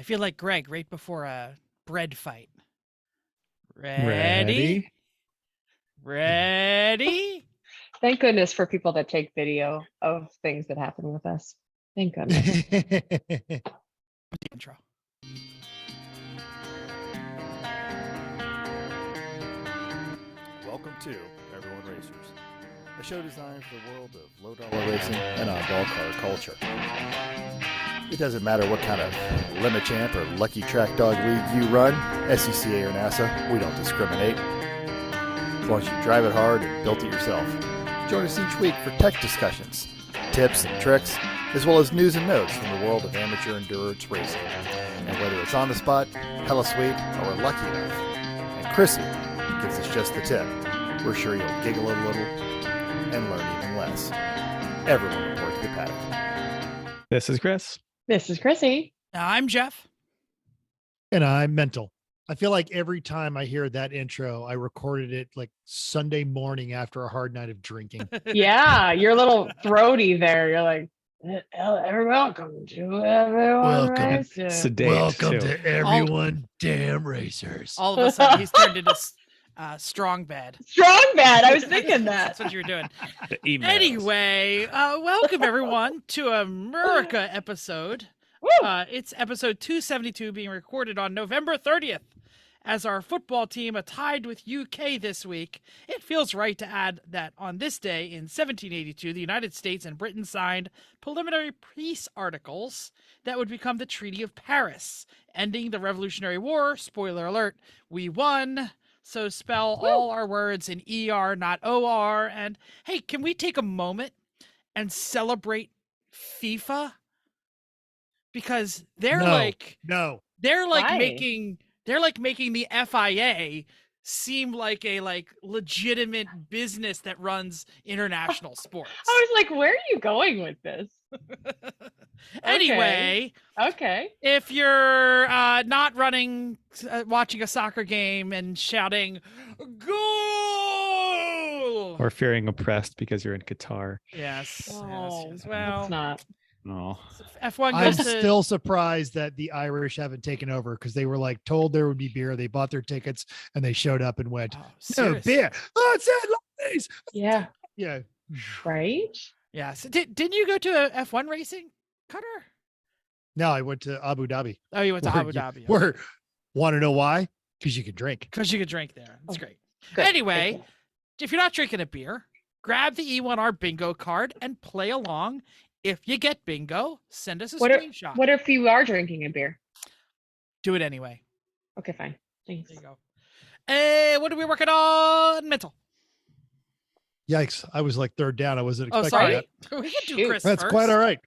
I feel like Greg right before a bread fight. Ready? Ready? Thank goodness for people that take video of things that happen with us. Thank goodness. The intro. Welcome to Everyone Racers, a show designed for the world of low-dollar racing and oddball car culture. It doesn't matter what kind of limit champ or lucky track dog league you run, SCCA or NASA, we don't discriminate. As long as you drive it hard and built it yourself. Join us each week for tech discussions, tips and tricks, as well as news and notes from the world of amateur endurance racing. And whether it's on the spot, hella sweet, or we're lucky enough, and Chrissy gives us just the tip, we're sure you'll giggle a little and learn even less. Everyone report to the paddock. This is Chris. This is Chrissy. I'm Jeff. And I'm mental. I feel like every time I hear that intro, I recorded it like Sunday morning after a hard night of drinking. Yeah, you're a little throaty there. You're like, welcome to Everyone Welcome. Racers. Sedate, Welcome too. to everyone, damn racers. All of a sudden, he's turned into strong bad. Strong bad. I was thinking That's that. what you were doing. The emails. Anyway, welcome everyone to America episode. Woo! It's episode 272 being recorded on November 30th. As our football team are tied with UK this week, it feels right to add that on this day in 1782, the United States and Britain signed preliminary peace articles that would become the Treaty of Paris, ending the Revolutionary War. Spoiler alert, we won. So spell all our words in ER, not OR. And hey, can we take a moment and celebrate FIFA? Because they're No. like Why? making the FIA seem like a legitimate business that runs international sports. I was like, where are you going with this? Anyway, Okay. if you're not watching a soccer game and shouting goal, Or feeling oppressed because you're in Qatar. yes, Oh, yes, well, it's not. Oh, F1 I'm goes to still surprised that the Irish haven't taken over because they were like told there would be beer. They bought their tickets and they showed up and went, Oh, no seriously? beer. Oh, it's ladies. Yeah. Yeah. Right? Yeah. So didn't you go to a F1 racing, Cutter? No, I went to Abu Dhabi. Oh, you went to Where Abu you- Dhabi. Where, want to know why? Because you can drink. Because you could drink there. That's Oh, great. Good. Anyway, Thank you. if you're not drinking a beer, grab the E1R bingo card and play along. If you get bingo, send us a screenshot. What if you are drinking a beer? Do it anyway. Okay, fine. Thanks. There you go. Hey, what are we working on? Mental. Yikes. I was like third down. I wasn't Oh, expecting sorry. that. We can do Shoot. Chris That's first. quite all right.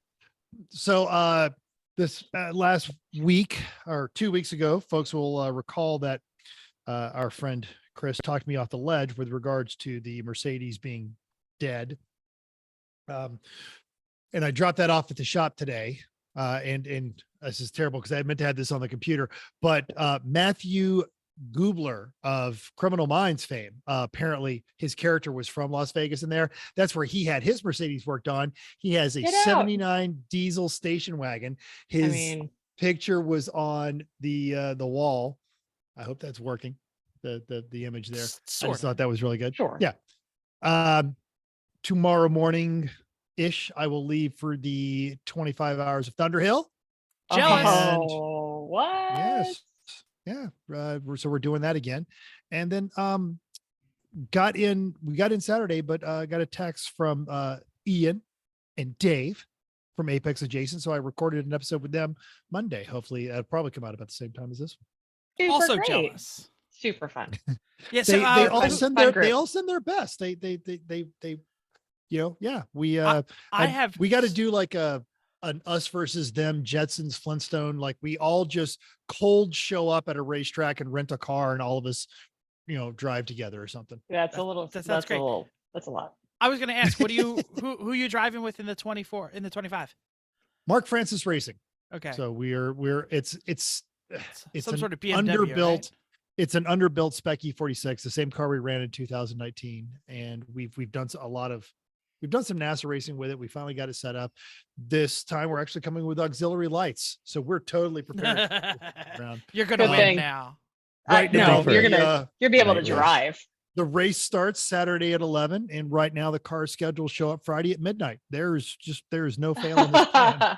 So this last week or 2 weeks ago, folks will recall that our friend Chris talked me off the ledge with regards to the Mercedes being dead. And I dropped that off at the shop today. And this is terrible because I meant to have this on the computer, but Matthew Gubler of Criminal Minds fame, apparently his character was from Las Vegas in there. That's where he had his Mercedes worked on. He has a Get out. 79 diesel station wagon. His I mean, picture was on the wall. I hope that's working. The image there. I Sort just of. thought that was really good. sure. Yeah. Tomorrow morning ish, I will leave for the 25 hours of Thunderhill. Jealous. Oh, what? Yes. Yeah. So we're doing that again. And then we got in Saturday, but got a text from Ian and Dave from Apex Adjacent. So I recorded an episode with them Monday. Hopefully it'll probably come out about the same time as this one. Super Also great. jealous. Super fun. Yeah. They, So they all fun- send fun their group. they all send their best. They you know, yeah. We we got to do like an us versus them Jetsons Flintstone. Like we all just cold show up at a racetrack and rent a car and all of us, you know, drive together or something. That's a little. that sounds That's great. a little. That's a lot. I was going to ask, what do you who you driving with in the 24 in the 25? Mark Francis Racing. Okay. So we're it's some an sort of BMW, underbuilt. right? It's an underbuilt Spec E46, the same car we ran in 2019, and we've done a lot of we've done some NASA racing with it. We finally got it set up. This time we're actually coming with auxiliary lights. So we're totally prepared. Around. You're gonna Good win thing. now. Right no, now, you'll be able to night race. drive. the race starts Saturday at 11. And right now the car schedule show up Friday at midnight. There's no failing this plan.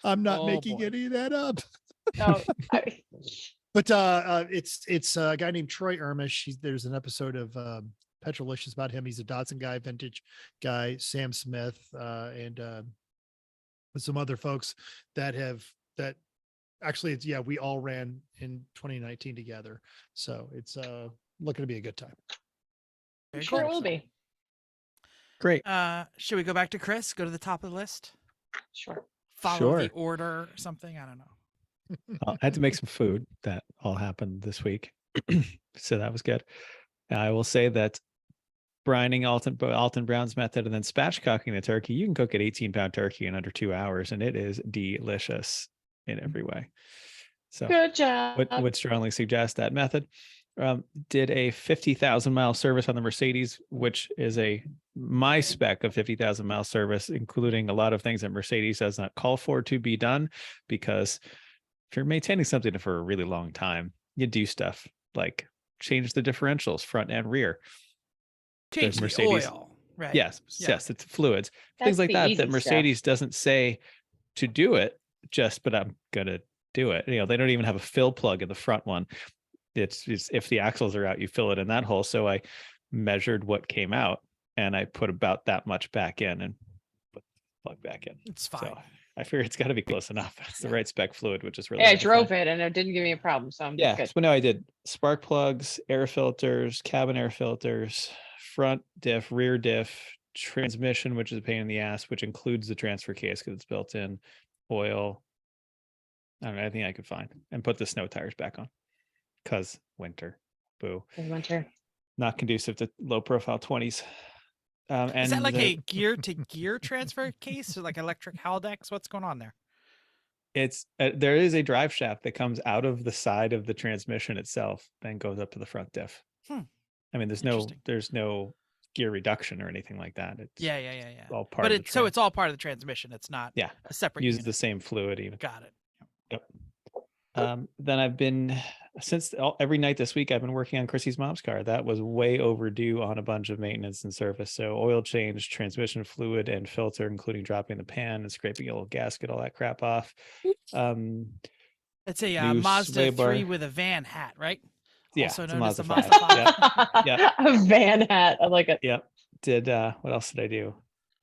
I'm not Oh, making boy. any of that up. No, But it's a guy named Troy Ermish. There's an episode of Petrolicious about him. He's a Dodson guy, vintage guy, Sam Smith, and some other folks that actually we all ran in 2019 together. So it's looking to be a good time. I'm Very sure it cool. will be. Great. Should we go back to Chris? Go to the top of the list? Sure. Follow the Sure. order or something? I don't know. I had to make some food. That all happened this week. So that was good. I will say that brining Alton Brown's method and then spatchcocking the turkey, you can cook an 18-pound turkey in under 2 hours, and it is delicious in every way. So Good job. would strongly suggest that method. Did a 50,000 mile service on the Mercedes, which is my spec of 50,000 mile service, including a lot of things that Mercedes does not call for to be done, because if you're maintaining something for a really long time, you do stuff like change the differentials front and rear. Change the Mercedes- oil. Right. Yes, Yeah. yes, it's fluids, That's things like the that easy that stuff. Mercedes doesn't say to do it, but I'm gonna do it. They don't even have a fill plug in the front one. It's if the axles are out, you fill it in that hole. So I measured what came out and I put about that much back in and put the plug back in. It's fine. So I figure it's got to be close enough. It's the right spec fluid, which is really Yeah, I hard to drove find. it and it didn't give me a problem. So I'm Yeah, good. so no, I did spark plugs, air filters, cabin air filters, front diff, rear diff, transmission, which is a pain in the ass, which includes the transfer case because it's built in, oil. I don't know, anything I could find, and put the snow tires back on because winter, boo, Good winter. not conducive to low profile 20s. And Is that like a gear to gear transfer case or like electric Haldex? What's going on there? it's there is a drive shaft that comes out of the side of the transmission itself, then goes up to the front diff. Hmm. I mean, there's no gear reduction or anything like that. It's Yeah. all part But of the it's all part of the transmission. It's not Yeah. a separate uses unit. the same fluid even. Got it. Then I've been every night this week I've been working on Chrissy's mom's car. That was way overdue on a bunch of maintenance and service. So oil change, transmission fluid and filter, including dropping the pan and scraping a little gasket, all that crap off. It's a New Mazda sway bar. 3 with a van hat, right? Yeah, Also it's a known as the Mazda Mazda 5. 5. Yeah. A van hat. I like it. Yep. Did what else did I do?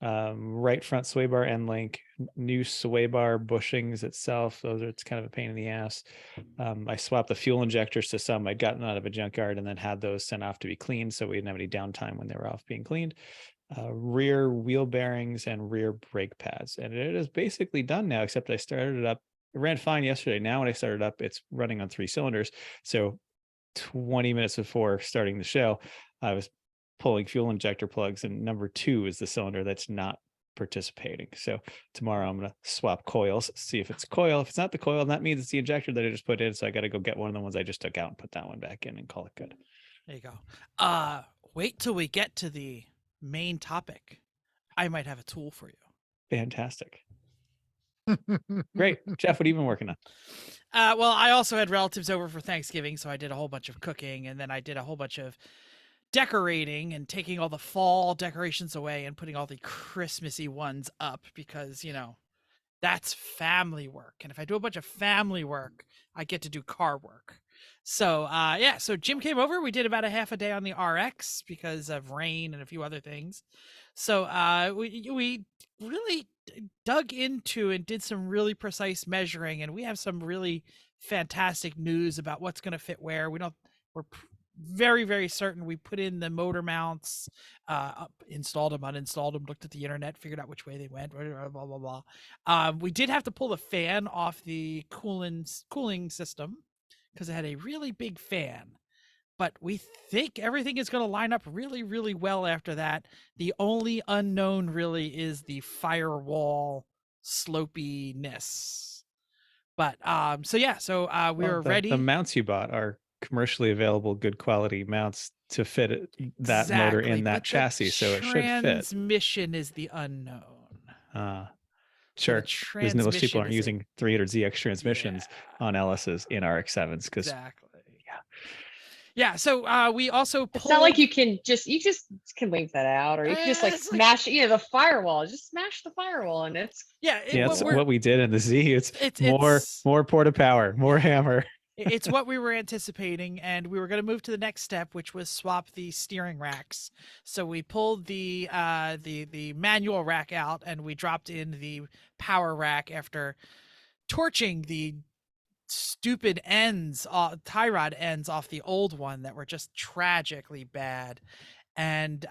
Right front sway bar end link, new sway bar bushings itself. It's kind of a pain in the ass. I swapped the fuel injectors to some I'd gotten out of a junkyard and then had those sent off to be cleaned, so we didn't have any downtime when they were off being cleaned. Rear wheel bearings and rear brake pads, and it is basically done now, except I started it up. It ran fine yesterday. Now when I started up, it's running on 3 cylinders. So 20 minutes before starting the show, I was pulling fuel injector plugs, and number 2 is the cylinder that's not participating. So tomorrow I'm going to swap coils, see if it's coil. If it's not the coil, and that means it's the injector that I just put in. So I got to go get one of the ones I just took out and put that one back in and call it good. There you go. Wait till we get to the main topic. I might have a tool for you. Fantastic. Great. Jeff, what have you been working on? Well, I also had relatives over for Thanksgiving, so I did a whole bunch of cooking, and then I did a whole bunch of decorating and taking all the fall decorations away and putting all the Christmassy ones up because, that's family work. And if I do a bunch of family work, I get to do car work. So, so Jim came over. We did about a half a day on the RX because of rain and a few other things. So we really dug into and did some really precise measuring, and we have some really fantastic news about what's going to fit where. We're very, very certain. We put in the motor mounts, installed them, uninstalled them, looked at the internet, figured out which way they went, blah, blah, blah, blah. We did have to pull the fan off the cooling system because it had a really big fan. But we think everything is going to line up really, really well after that. The only unknown really is the firewall slopiness. But we are ready. The mounts you bought are commercially available, good quality mounts to fit that motor Exactly, in that but the chassis, so it should fit. Transmission is the unknown. Sure, because most people transmission aren't is a- using 300ZX transmissions on LSs in RX-7s because Exactly. Yeah. So we also pulled. It's not like you just can leave that out, or you can just like It's like- smash the firewall. Just smash the firewall, and it's Yeah. it's what we did in the Z. It's more porta power, more hammer. It's what we were anticipating, and we were going to move to the next step, which was swap the steering racks. So we pulled the manual rack out, and we dropped in the power rack after torching the stupid tie rod ends off the old one that were just tragically bad. And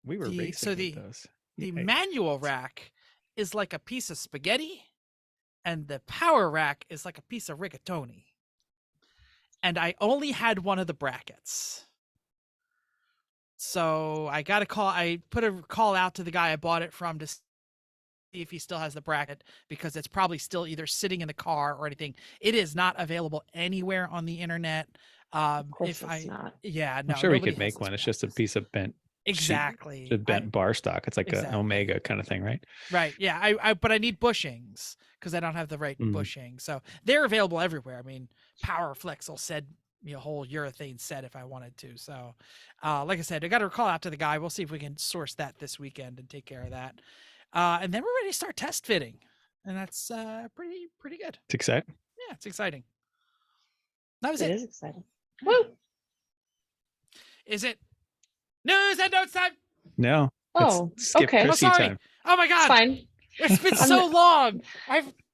We were racing with those. The manual rack is like a piece of spaghetti, and the power rack is like a piece of rigatoni. And I only had one of the brackets. So I put a call out to the guy I bought it from to see if he still has the bracket, because it's probably still either sitting in the car or anything. It is not available anywhere on the internet. of course not. Yeah, no. I'm sure we nobody could has make those one. It's just a brackets. piece of bent Exactly. the bent bar stock. It's like an Exactly. Omega kind of thing, right? Right. Yeah. But I need bushings because I don't have the right bushing. So they're available everywhere. I mean, Powerflex will send me a whole urethane set if I wanted to. So, like I said, I got to call out to the guy. We'll see if we can source that this weekend and take care of that. And then we're ready to start test fitting, and that's pretty good. It's exciting. Yeah, it's exciting. That was It it. is exciting. Woo! Is it news and notes time? No. Oh, let's skip okay. Chrissy sorry. time. Oh my It's God. fine. It's been so long.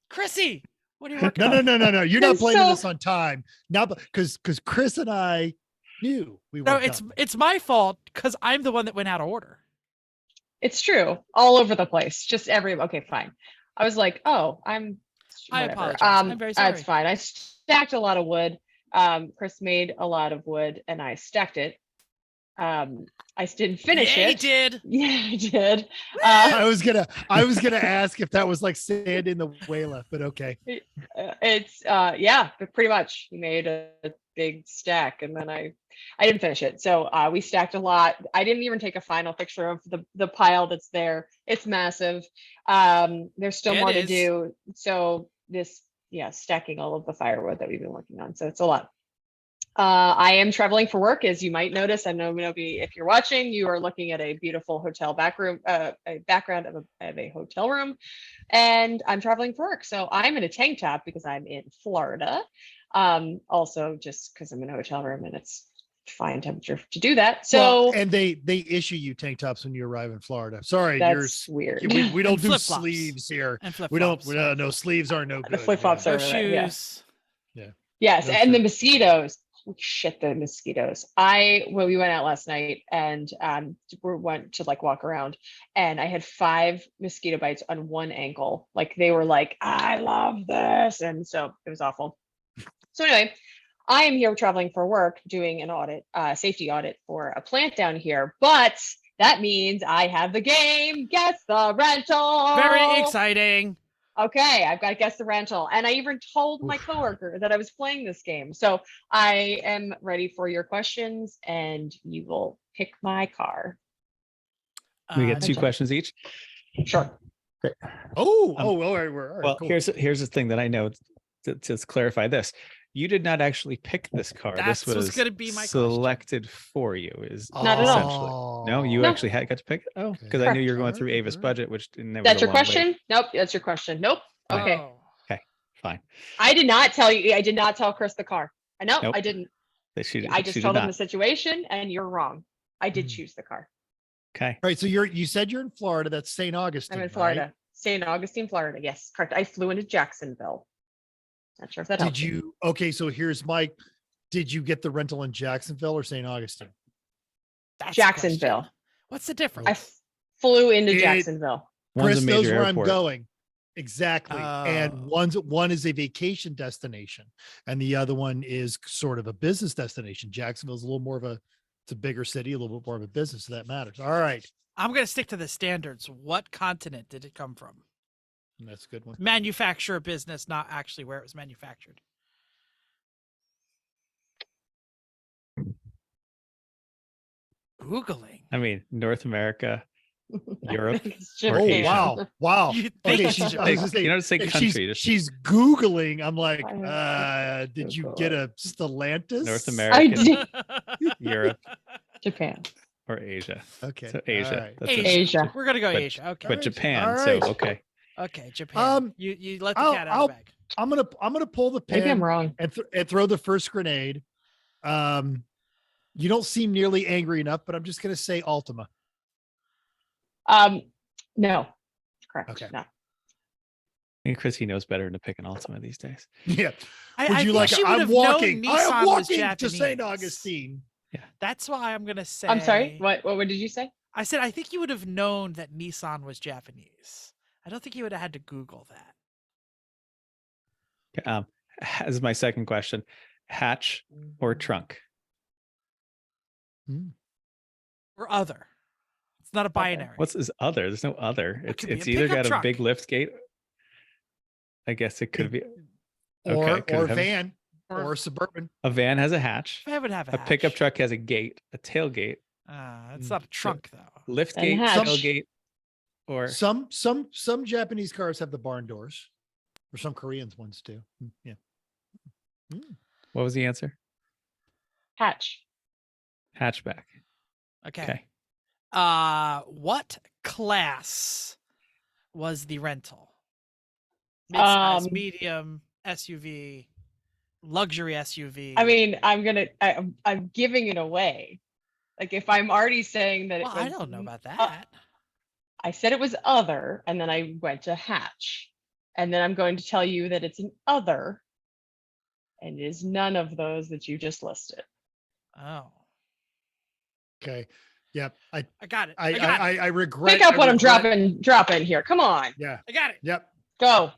Chrissy, what are you working on? No. You're not It's blaming so- this on time. Not because Chris and I knew we were. No, it's my fault because I'm the one that went out of order. It's true. All over the place. Just okay, fine. I was like, oh, I whatever. apologize. I'm very sorry. It's fine. I stacked a lot of wood. Chris made a lot of wood, and I stacked it. I didn't finish Yeah, it. he did. Yeah, I did. I was gonna ask if that was like sand in the Wayla, but okay. It's but pretty much he made a big stack, and then I didn't finish it. So we stacked a lot. I didn't even take a final picture of the pile that's there. It's massive. There's still more to do. So stacking all of the firewood that we've been working on. So it's a lot. I am traveling for work, as you might notice. I know if you're watching, you are looking at a beautiful hotel background of a hotel room, and I'm traveling for work. So I'm in a tank top because I'm in Florida. Also just because I'm in a hotel room and it's fine temperature to do that. So and they issue you tank tops when you arrive in Florida. Sorry, that's weird. We don't And do flip-flops. sleeves here. And We don't. flip-flops. No sleeves are no good. The flip-flops No are yeah. shoes. Yes, No and the shoes. mosquitoes. Shit, the mosquitoes. We went out last night and we went to like walk around, and I had 5 mosquito bites on one ankle. Like they were like, I love this, and so it was awful. So anyway, I am here traveling for work, doing an audit, safety audit for a plant down here, but that means I have the game Guess the Rental. Very exciting. Okay, I've got to guess the rental. And I even told my coworker that I was playing this game. So I am ready for your questions, and you will pick my car. We get 2 questions each. Sure. All right. Well, cool. here's the thing that I know to clarify this. You did not actually pick this car. That's this was what's gonna be my selected for you. Is Not at all. essentially no. You No. actually got to pick it. Oh, Okay. because I knew you were going Correct. through Ava's Alright. budget, which never. That's your question? Nope, that's your question. Nope. Okay. Oh. Fine. I did not tell you. I did not tell Chris the car. I know Nope. I didn't. She I just did told him not. the situation, and you're wrong. I did Hmm. choose the car. Okay. All right. So you said you're in Florida. That's St. Augustine. I'm in right? Florida, St. Augustine, Florida. Yes, correct. I flew into Jacksonville. Not sure if that helps. Did you? Okay. So here's my. Did you get the rental in Jacksonville or St. Augustine? That's the question. Jacksonville. What's the difference? I flew into It- Jacksonville. One's Chris a knows major where airport. I'm going. Exactly. And Oh. one is a vacation destination, and the other one is sort of a business destination. Jacksonville's a little more of it's a bigger city, a little bit more of a business, so that matters. All right. I'm gonna stick to the standards. What continent did it come from? That's a good one. Manufacturer business, not actually where it was manufactured. Googling. I mean, North America, Europe. It's or Oh Japan. Asia. wow. You Okay, think she's, it's I was gonna say, You don't say if country. Just she's Googling. I'm like, I did you get a Stellantis? North I American, did Europe, Japan. or Asia. Okay. So Asia. All right. That's it. Asia. We're gonna go But- Asia. Okay. But Alright, Japan. alright. So okay. Okay, Japan. You let the cat out of the bag. I'm gonna pull the Maybe I'm pin wrong. and throw the first grenade. You don't seem nearly angry enough, but I'm just gonna say Altima. No. Correct. Okay. No. I think Chrissy knows better than to pick an Ultima these days. Yeah. I Would you think like? she would I'm have walking. known I Nissan am was walking to Japanese. St. Augustine. That's why I'm gonna say. I'm sorry. What did you say? I said I think you would have known that Nissan was Japanese. I don't think you would have had to Google that. As my second question, hatch or trunk? Or other. It's not a binary. What's this other? There's no other. It It's could be it's a either pickup got a truck. big lift gate. I guess it could be Or Okay, could or it have a- van Or- or suburban. a van has a hatch. I would have A pickup hatch. truck has a gate, a tailgate, It's not a trunk though. lift And gate, hatch. tailgate, or Some Japanese cars have the barn doors, or some Koreans ones do. Yeah. what was the answer? Hatch. Hatchback. Okay. Okay. What class was the rental? Midsize, Um, medium, SUV, luxury SUV. I mean, I'm giving it away. Like if I'm already saying that well, it was, I don't know about that. I said it was other, and then I went to hatch, and then I'm going to tell you that it's an other, and it is none of those that you just listed. Oh, Okay. Yep. I got it. I got it. I regret. Pick up I what I'm regret- dropping here. Come on, Yeah. I got it. Yep. go.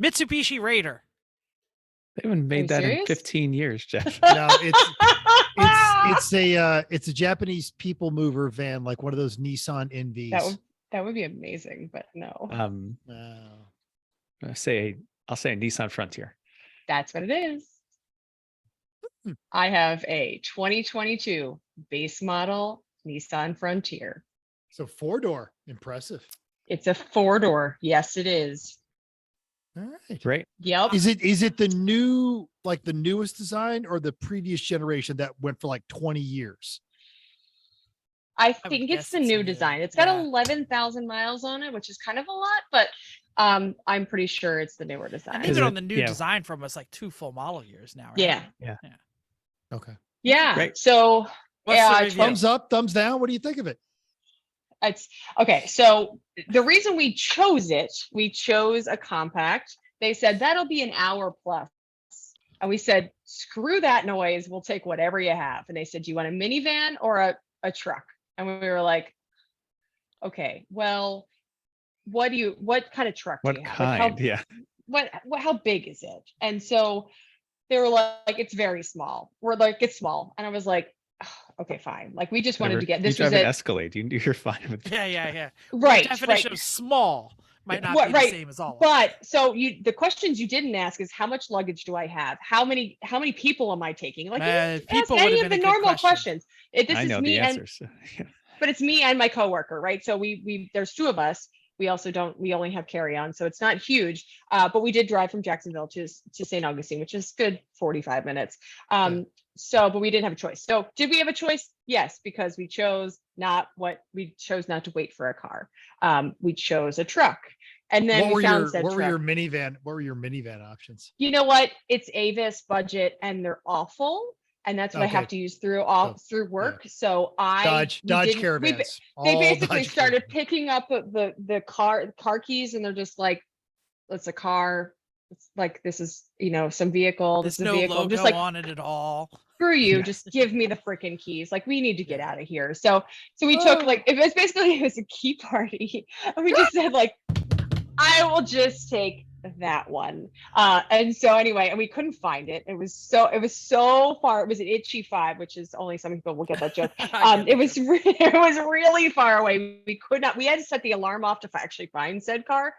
Mitsubishi Raider. They haven't you made that in serious? 15 years, Jeff. No, it's a Japanese people mover van, like one of those Nissan NVs. That would be amazing, but no, Wow. I'll say a Nissan Frontier. that's what it is. I have a 2022 base model Nissan Frontier. So 4-door, impressive. It's a 4-door. Yes, it is. All right. Great. Yep. Is it the new, like the newest design, or the previous generation that went for like 20 years? I would think guess it's the it's new new. design. It's got Yeah. 11,000 miles on it, which is kind of a lot, but I'm pretty sure it's the newer And design. they've Is been it- on the new yeah. design from us like 2 full model years now, right? Yeah. Okay. Yeah. Great. So What's Yeah, the review? Thumbs up, thumbs down. What do you think of it? it's okay. So the reason we chose a compact. They said that'll be an hour plus. And we said, screw that noise. We'll take whatever you have. And they said, do you want a minivan or a truck? And we were like, okay, well, what kind of truck do What you have? Like, kind? Yeah. how big is it? And so they were like, it's very small. We're like, it's small. And I was like, "Oh, okay, fine. Like we just wanted to get this You was drive an it. Escalade. You're fine with Yeah. Right. Definition right. of small might not What- be right, the same as all of them. But so the questions you didn't ask is how much luggage do I have? How many people am I taking? Like you didn't ask people would any have of the been a good normal question. questions. This I is know me the and answers. but it's me and my coworker, right? So we there's 2 of us. We only have carry-on, so it's not huge. But we did drive from Jacksonville to St. Augustine, which is good 45 minutes. So, but we didn't have a choice. So did we have a choice? Yes, because we chose not to wait for a car. We chose a truck. And then What we found said were truck. your minivan options? You know what? It's Avis budget and they're awful. And that's what I have Okay. to use through work. So Dodge They Caravans. they All basically Dodge started Caravans. picking up the car keys and they're just like, it's a car. It's like, this is, some vehicle. There's This is a no vehicle. logo Just like, on it at all. screw you, Yeah. just give me the freaking keys. Like we need to get out of here. So we took it was a key party. And we just said like, I will just take that one. And so anyway, and we couldn't find it. It was so far. It was an Itchy 5, which is only some people will get that joke. It was really far away. We could not, we had to set the alarm off to actually find said car.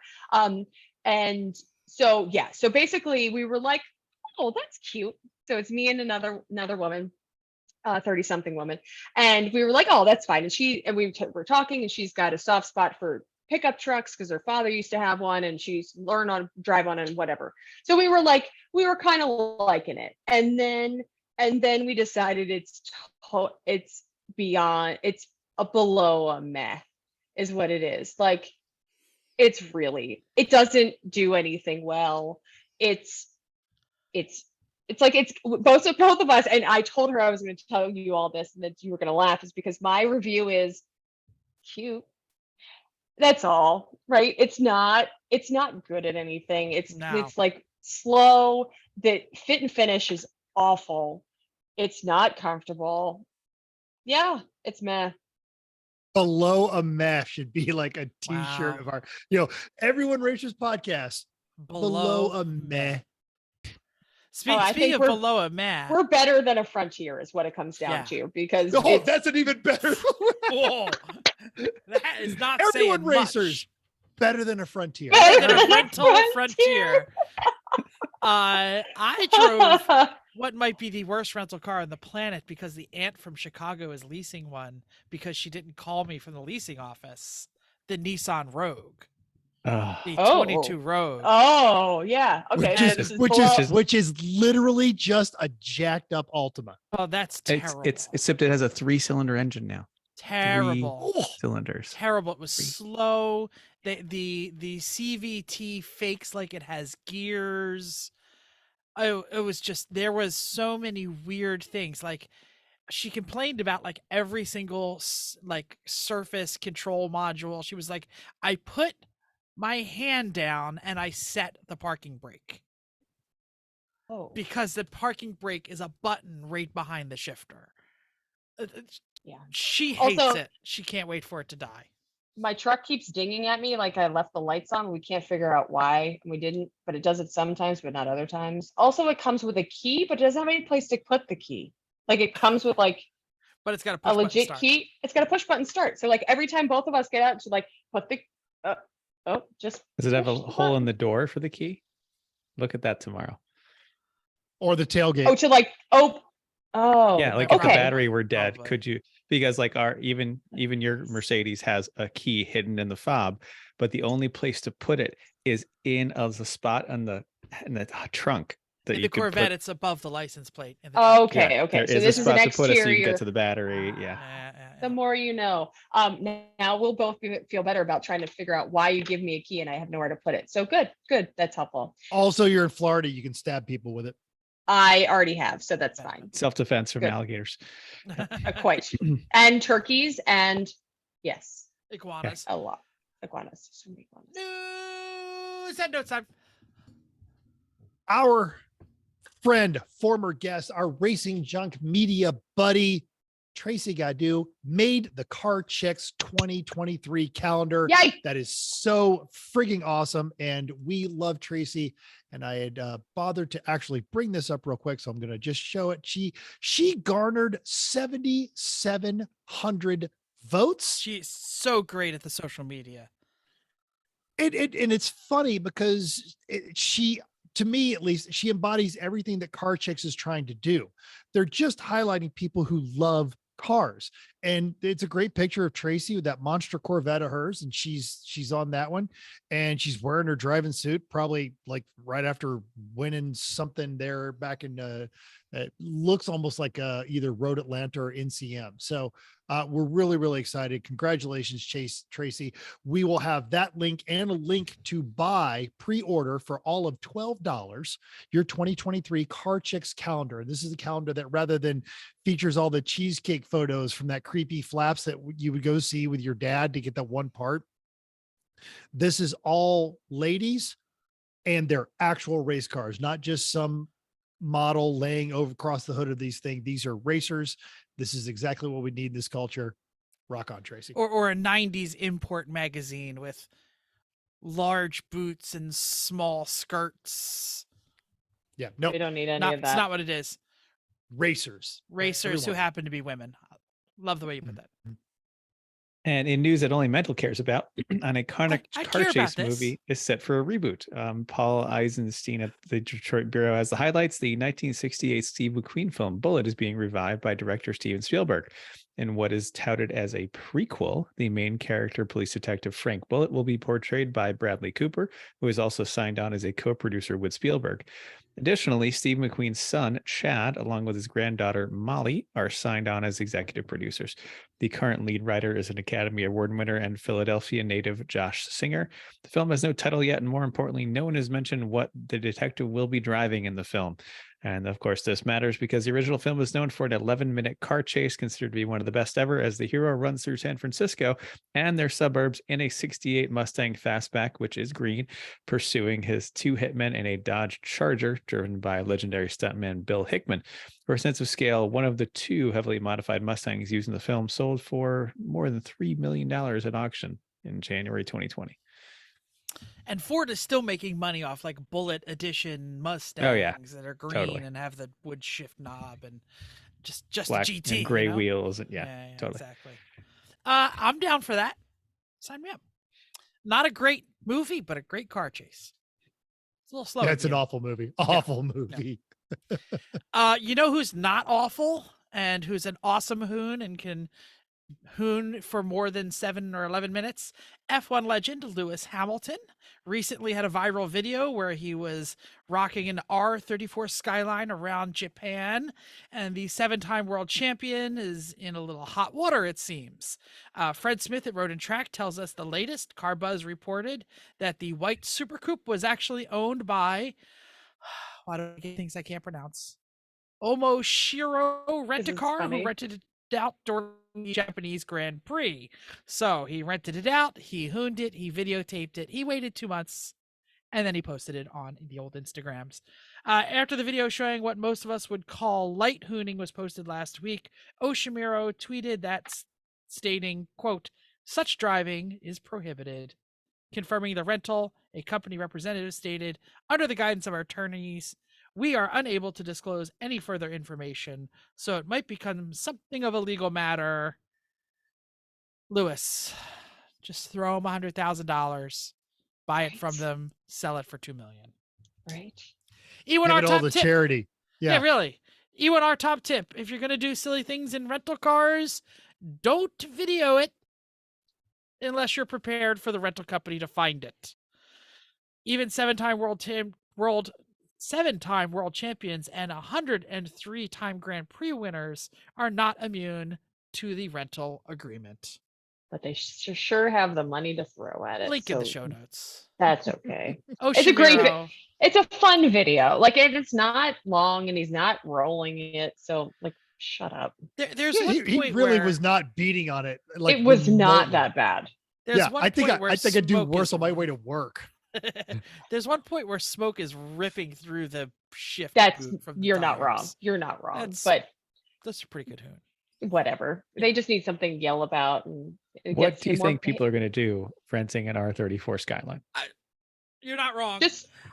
And so, yeah, so basically we were like, oh, that's cute. So it's me and another woman. 30-something woman, and we were like, oh, that's fine. And we were talking, and she's got a soft spot for pickup trucks because her father used to have one, and she's learned on drive on and whatever. So we were kind of liking it, and then we decided it's beyond, it's below a meh, is what it is. Like, it doesn't do anything well. It's like, it's both of us, and I told her I was going to tell you all this and that you were going to laugh, is because my review is cute. That's all, right? It's not good at anything. It's like slow. The fit and finish is awful. It's not comfortable. Yeah, it's meh. Below a meh should be like a t-shirt Wow. of our, Everyone Racers podcast. Below a meh. I Speaking think of below a meh, We're better than a Frontier is what it comes down to, because Oh, that's an even better. whoa, that is not Everyone saying Racers much. better than a Frontier. Better Than a rental Frontier. I drove what might be the worst rental car on the planet because the aunt from Chicago is leasing one because she didn't call me from the leasing office. The Nissan Rogue, the 22 Rogue. Oh, yeah. Okay. Which is literally just a jacked up Altima. Oh, that's terrible. It's except it has a 3-cylinder engine now. Terrible. 3 cylinders. Terrible. It was slow. The CVT fakes like it has gears. Oh, it was just, there was so many weird things. Like, she complained about like every single like surface control module. She was like, I put my hand down and I set the parking brake. Oh. Because the parking brake is a button right behind the shifter. Yeah. She hates Also, it. She can't wait for it to die. My truck keeps dinging at me like I left the lights on. We can't figure out why. We didn't, but it does it sometimes, but not other times. Also, it comes with a key, but it doesn't have any place to put the key. Like, it comes with like but it's got a legit key. It's got a push button start. So like every time both of us get out to like put the just does it have a hole in the door for the key? Look at that tomorrow. Or the tailgate. Yeah, like if the battery were dead, could you, because like even your Mercedes has a key hidden in the fob, but the only place to put it is in the spot in the trunk that in you the Corvette. Put, it's above the license plate. In the okay. There So is this a is an spot to put it so you can exterior. get to the battery. Yeah. The more you know. Now we'll both feel better about trying to figure out why you give me a key and I have nowhere to put it. So good. That's helpful. Also, you're in Florida. You can stab people with it. I already have, so that's fine. Self-defense from Good. Alligators. Quite. And turkeys and yes. Iguanas. A lot. Iguanas. So many iguanas. News and notes time. Our friend, former guest, our Racing Junk media buddy, Tracy Gadu, made the Car Chicks 2023 calendar. Yay! That is so frigging awesome. And we love Tracy. And I had bothered to actually bring this up real quick. So I'm going to just show it. She garnered 7,700 votes. She's so great at the social media. And it's funny because to me, at least, she embodies everything that Car Chicks is trying to do. They're just highlighting people who love cars. And it's a great picture of Tracy with that monster Corvette of hers. And she's on that one and she's wearing her driving suit, probably like right after winning something there back in, it looks almost like either Road Atlanta or NCM. So we're really, really excited. Congratulations, Tracy. We will have that link and a link to buy pre-order for all of $12 your 2023 Car Chicks calendar. This is a calendar that, rather than features all the cheesecake photos from that creepy flaps that you would go see with your dad to get that one part, this is all ladies and their actual race cars, not just some model laying over across the hood of these things. These are racers. This is exactly what we need in this culture. Rock on, Tracy. Or a 90s import magazine with large boots and small skirts. Yeah, no, We don't need any of that. It's not what it is. Racers Racers who everyone. happen to be women. Love the way you put that. And in news that only Mental cares about, an iconic I car care about chase this. movie is set for a reboot. Paul Eisenstein at the Detroit Bureau has the highlights. The 1968 Steve McQueen film Bullitt is being revived by director Steven Spielberg. In what is touted as a prequel, the main character, police detective Frank Bullitt, will be portrayed by Bradley Cooper, who is also signed on as a co-producer with Spielberg. Additionally, Steve McQueen's son, Chad, along with his granddaughter, Molly, are signed on as executive producers. The current lead writer is an Academy Award winner and Philadelphia native Josh Singer. The film has no title yet, and more importantly, no one has mentioned what the detective will be driving in the film. And of course, this matters because the original film was known for an 11-minute car chase, considered to be one of the best ever, as the hero runs through San Francisco and their suburbs in a 68 Mustang Fastback, which is green, pursuing his two hitmen in a Dodge Charger driven by legendary stuntman Bill Hickman. For a sense of scale, one of the two heavily modified Mustangs used in the film sold for more than $3 million at auction in January 2020. And Ford is still making money off like Bullitt Edition Mustangs that are green totally. and have the wood shift knob and just Black the GT, and gray you know? wheels. And yeah, totally. Exactly. I'm down for that. Sign me up. Not a great movie, but a great car chase. It's a little slow. Yeah, at it's the an end. awful movie. Awful movie. You know who's not awful and who's an awesome hoon and can hoon for more than 7 or 11 minutes? F1 legend Lewis Hamilton recently had a viral video where he was rocking an R34 Skyline around Japan, and the 7-time world champion is in a little hot water, it seems. Fred Smith at Road and Track tells us the latest. Car Buzz reported that the white Super Coupe was actually owned by, why do I get things I can't pronounce? Omoshiro Rent-A-Car, who rented it out during the Japanese Grand Prix. So he rented it out, he hooned it, he videotaped it, he waited 2 months, and then he posted it on the old Instagrams. After the video showing what most of us would call light hooning was posted last week, Oshimiro tweeted that stating, quote, "Such driving is prohibited." Confirming the rental, a company representative stated, "Under the guidance of our attorneys, we are unable to disclose any further information, so it might become something of a legal matter." Lewis, just throw them $100,000, buy it from them, sell it for $2 million. Right. Give E1R it all top to tip. charity. Yeah, really. E1R top tip: if you're gonna do silly things in rental cars, don't video it unless you're prepared for the rental company to find it. Even 7-time world 7-time world champions and 103-time Grand Prix winners are not immune to the rental agreement. But they sure have the money to throw at it. Link in the show notes. That's okay. It's a great it's a fun video. Like, it's not long and he's not rolling it. So, like, shut up. There's Yeah, one he point really where was not beating on it. Like, it was not remotely. that bad. there's Yeah, one I think point where I think I'd do smoke worse is on my way to work. There's one point where smoke is ripping through the shift. That's boot from the you're not wrong. tires. You're not wrong. That's a pretty good hoon. Whatever. They just need something to yell about. And What do you think people are going to do renting an R34 Skyline? You're not wrong.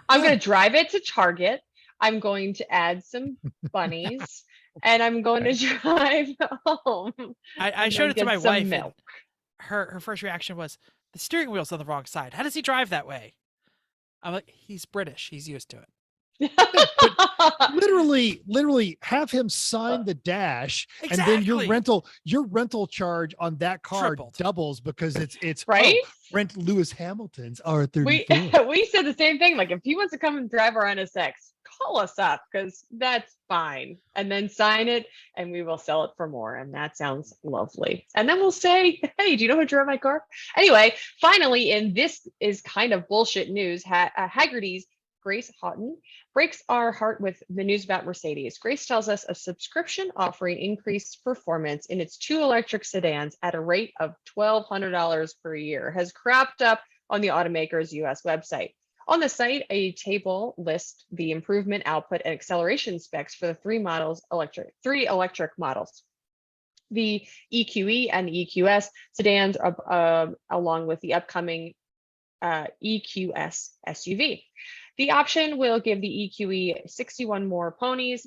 I'm going to drive it to Target. I'm going to add some bunnies, and I'm going to drive home. I showed it to my wife. Milk. Her first reaction was, the steering wheel's on the wrong side. How does he drive that way? I'm like, he's British. He's used to it. literally have him sign the dash, and then your rental charge on that car tripled. doubles because it's right. Rent Lewis Hamilton's R34. We said the same thing. Like, if he wants to come and drive our NSX, call us up because that's fine, and then sign it, and we will sell it for more. And that sounds lovely. And then we'll say, hey, do you know who drove my car? Anyway, finally, and this is kind of bullshit news. Haggerty's Grace Houghton breaks our heart with the news about Mercedes. Grace tells us a subscription offering increased performance in its 2 electric sedans at a rate of $1,200 per year has cropped up on the automaker's US website. On the site, a table lists the improvement, output, and acceleration specs for the 3 electric models. The EQE and the EQS sedans, along with the upcoming EQS SUV. The option will give the EQE 61 more ponies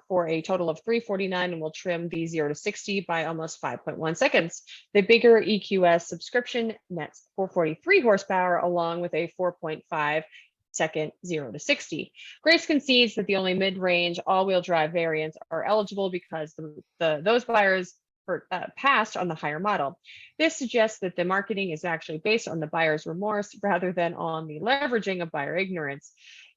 for a total of 349 and will trim the 0 to 60 by almost 5.1 seconds. The bigger EQS subscription nets 443 horsepower along with a 4.5 second 0 to 60. Grace concedes that the only mid-range all-wheel drive variants are eligible because those buyers passed on the higher model. This suggests that the marketing is actually based on the buyer's remorse rather than on the leveraging of buyer ignorance.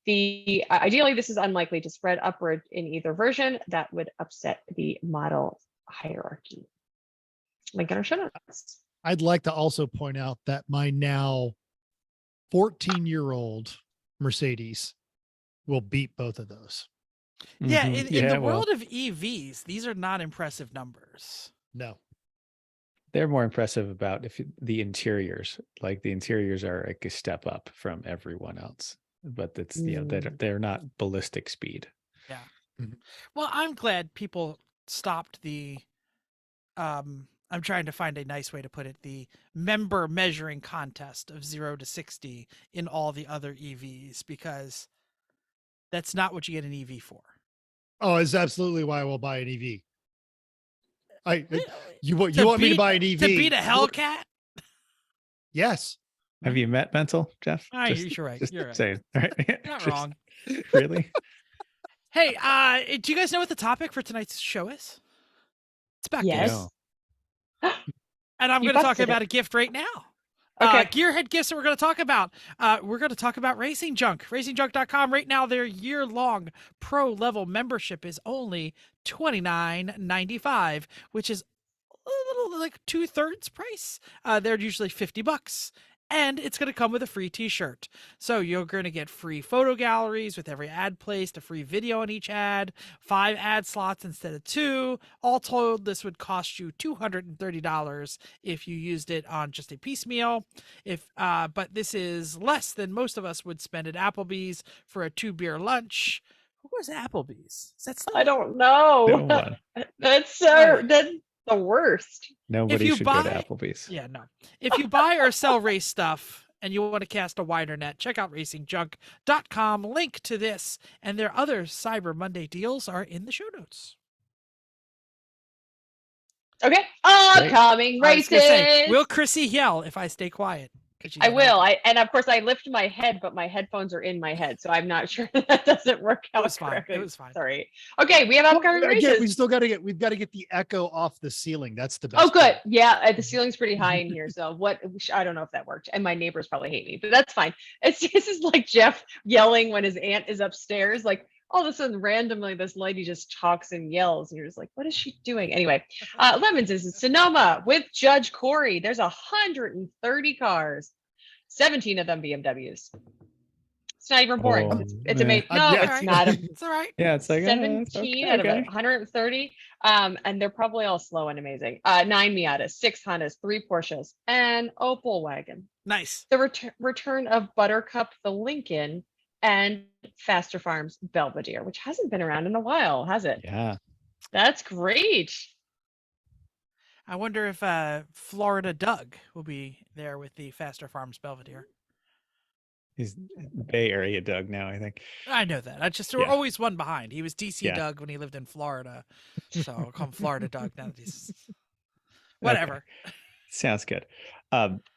Ideally, this is unlikely to spread upward in either version. That would upset the model hierarchy. Link in our show notes. I'd like to also point out that my now 14-year-old Mercedes will beat both of those. Yeah, Mhm. in the well, world of EVs, these are not impressive numbers. No. they're more impressive about the interiors. Like the interiors are like a step up from everyone else, but it's they're not ballistic speed. Yeah. Mhm. Well, I'm glad people stopped the I'm trying to find a nice way to put it, the member measuring contest of 0 to 60 in all the other EVs, because that's not what you get an EV for. Oh, it's absolutely why I will buy an EV. You want To me to beat- buy an EV To beat a Hellcat? Yes. Have you met Mental, Jeff? Ah, you're right. Just You're right. saying. Right? You're not Just- wrong. Really? Hey, do you guys know what the topic for tonight's show is? It's about Yes. gifts. And I'm You going to talk busted it. about a gift right now. Okay. Gearhead gifts that we're going to talk about. We're going to talk about Racing Junk. RacingJunk.com right now, their year-long pro level membership is only $29.95, which is a little like 2/3 price. They're usually $50. And it's going to come with a free t-shirt. So you're going to get free photo galleries with every ad placed, a free video on each ad, 5 ad slots instead of 2. All told, this would cost you $230 if you used it on just a piecemeal. But this is less than most of us would spend at Applebee's for a 2-beer lunch. Who was Applebee's? Is that still I don't know. No one. That's Right. that's the worst. Nobody you should go to buy- Applebee's. Yeah, no. If you buy or sell race stuff and you want to cast a wider net, check out racingjunk.com. Link to this and their other Cyber Monday deals are in the show notes. Okay. Upcoming I was gonna say, races. will Chrissy yell if I stay quiet? 'Cause she's I not will. happy. And of course I lift my head, but my headphones are in my head, so I'm not sure that doesn't work out. It was fine. correctly. It was fine. Sorry. Okay, we have upcoming Again, races. we've got to get the echo off the ceiling. That's the best. Oh, good. part. Yeah, the ceiling's pretty high in here. So I don't know if that worked. And my neighbors probably hate me, but that's fine. This is like Jeff yelling when his aunt is upstairs. Like all of a sudden, randomly, this lady just talks and yells, and you're just like, what is she doing? Anyway, Lemons is in Sonoma with Judge Corey. There's 130 cars, 17 of them BMWs. It's not even boring. Oh, It's meh. amazing. No, Yeah. it's not. It's all right. Yeah, it's like 17 out of 130. And they're probably all slow and amazing. 9 Miatas, 6 Hondas, 3 Porsches, and Opel wagon. Nice. The return of Buttercup the Lincoln and Faster Farms Belvedere, which hasn't been around in a while, has it? Yeah. That's great. I wonder if Florida Doug will be there with the Faster Farms Belvedere. He's Bay Area Doug now, I think. I know that. We're Yeah. always one behind. He was DC Yeah. Doug when he lived in Florida. So I'll call him Florida Doug now that he's whatever. Okay. Sounds good.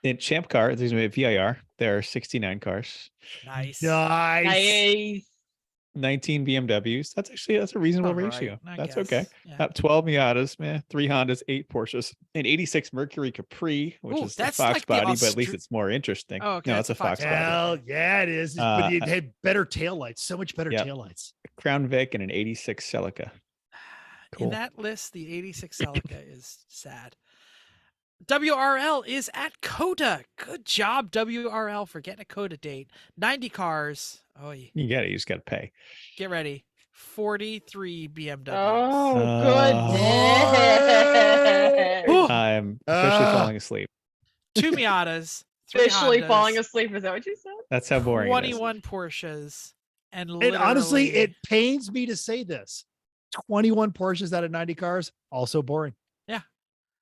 In Champ Car, there's a VIR. There are 69 cars, Nice. Nice. Nice. 19 BMWs. That's a reasonable All right, ratio. I That's guess. okay. Yeah. 12 Miatas, 3 Hondas, 8 Porsches, an 86 Mercury Capri, which Ooh, is the that's Fox like the body, but at least Austri- it's more interesting. Oh, okay, No, that's it's a a Fox Fox body. Hell yeah, it is. But it Uh, had better taillights, so much better Yep. taillights. Crown Vic and an 86 Celica. Cool. In that list, the 86 Celica is sad. WRL is at CODA. Good job, WRL, for getting a CODA date. 90 cars. Oh, You get it. You just got to pay. get ready. 43 BMWs. Oh, goodness. Ooh, I'm officially falling asleep. 2 Miatas. 3 Officially Hondas, falling asleep. Is that what you said? That's how boring it is. 21 Porsches. And honestly, literally- it pains me to say this. 21 Porsches out of 90 cars, also boring.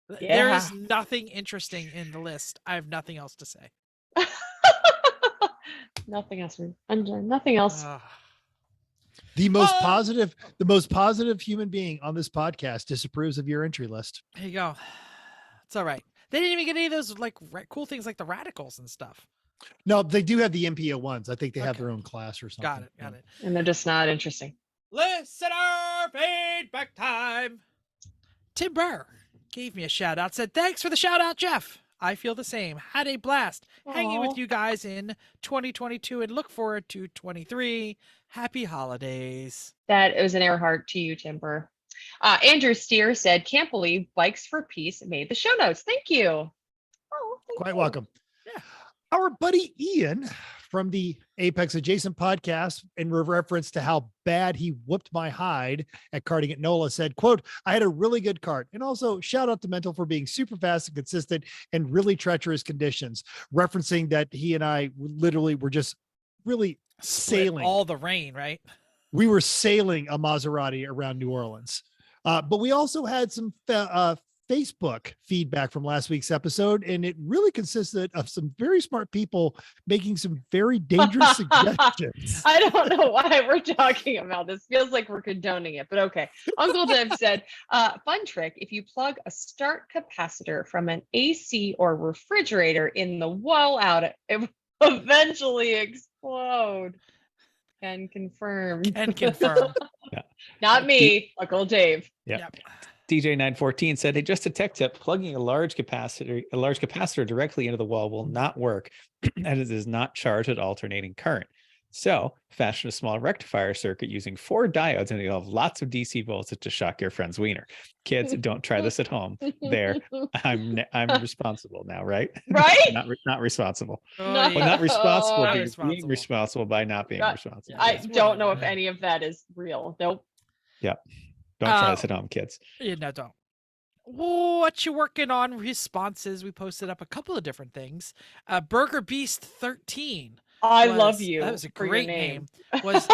there Yeah. is nothing interesting in the list. I have nothing else to say. Nothing else. Nothing else. The most Oh! positive human being on this podcast disapproves of your entry list. There you go. It's all right. They didn't even get any of those like cool things like the radicals and stuff. No, they do have the MPO ones. I think they have Okay. their own class or something. Got it. Got it. And they're just not interesting. Listener feedback time. Tim Burr gave me a shout out. Said, thanks for the shout out, Jeff. I feel the same. Had a blast hanging with Aw. you guys in 2022 and look forward to 23. Happy holidays. That was an Earhart to you, Timber. Andrew Steer said, can't believe Bikes for Peace made the show notes. Thank you. Oh, thank Quite you. welcome. Yeah. Our buddy Ian from the Apex Adjacent podcast, in reference to how bad he whooped my hide at karting at NOLA, said, quote, I had a really good kart. And also shout out to Mental for being super fast and consistent in really treacherous conditions, referencing that he and I literally were just really Split sailing. all the rain, right? We were sailing a Maserati around New Orleans. But we also had some Facebook feedback from last week's episode, and it really consisted of some very smart people making some very dangerous suggestions. I don't know why we're talking about this. Feels like we're condoning it, but okay. Uncle Dave said, fun trick, if you plug a start capacitor from an AC or refrigerator in the wall outlet, it will eventually explode. Can confirm. Can confirm. Not me, Uncle Dave. Yeah. Yep. DJ914 said, hey, just a tech tip, plugging a large capacitor directly into the wall will not work and it does not charge at alternating current. So fashion a small rectifier circuit using 4 diodes and you'll have lots of DC voltage to shock your friend's wiener. Kids, don't try this at home. There, I'm responsible now, right? Right? not responsible. Oh, No. Well, not responsible, Not but you're being responsible by not being Not- responsible. I Yes. don't know if any of that is real. Nope. Don't try this at home, kids. Yeah, no, don't. What you working on? Responses. We posted up a couple of different things. Burger Beast 13. I love you. That was a for your great name. Was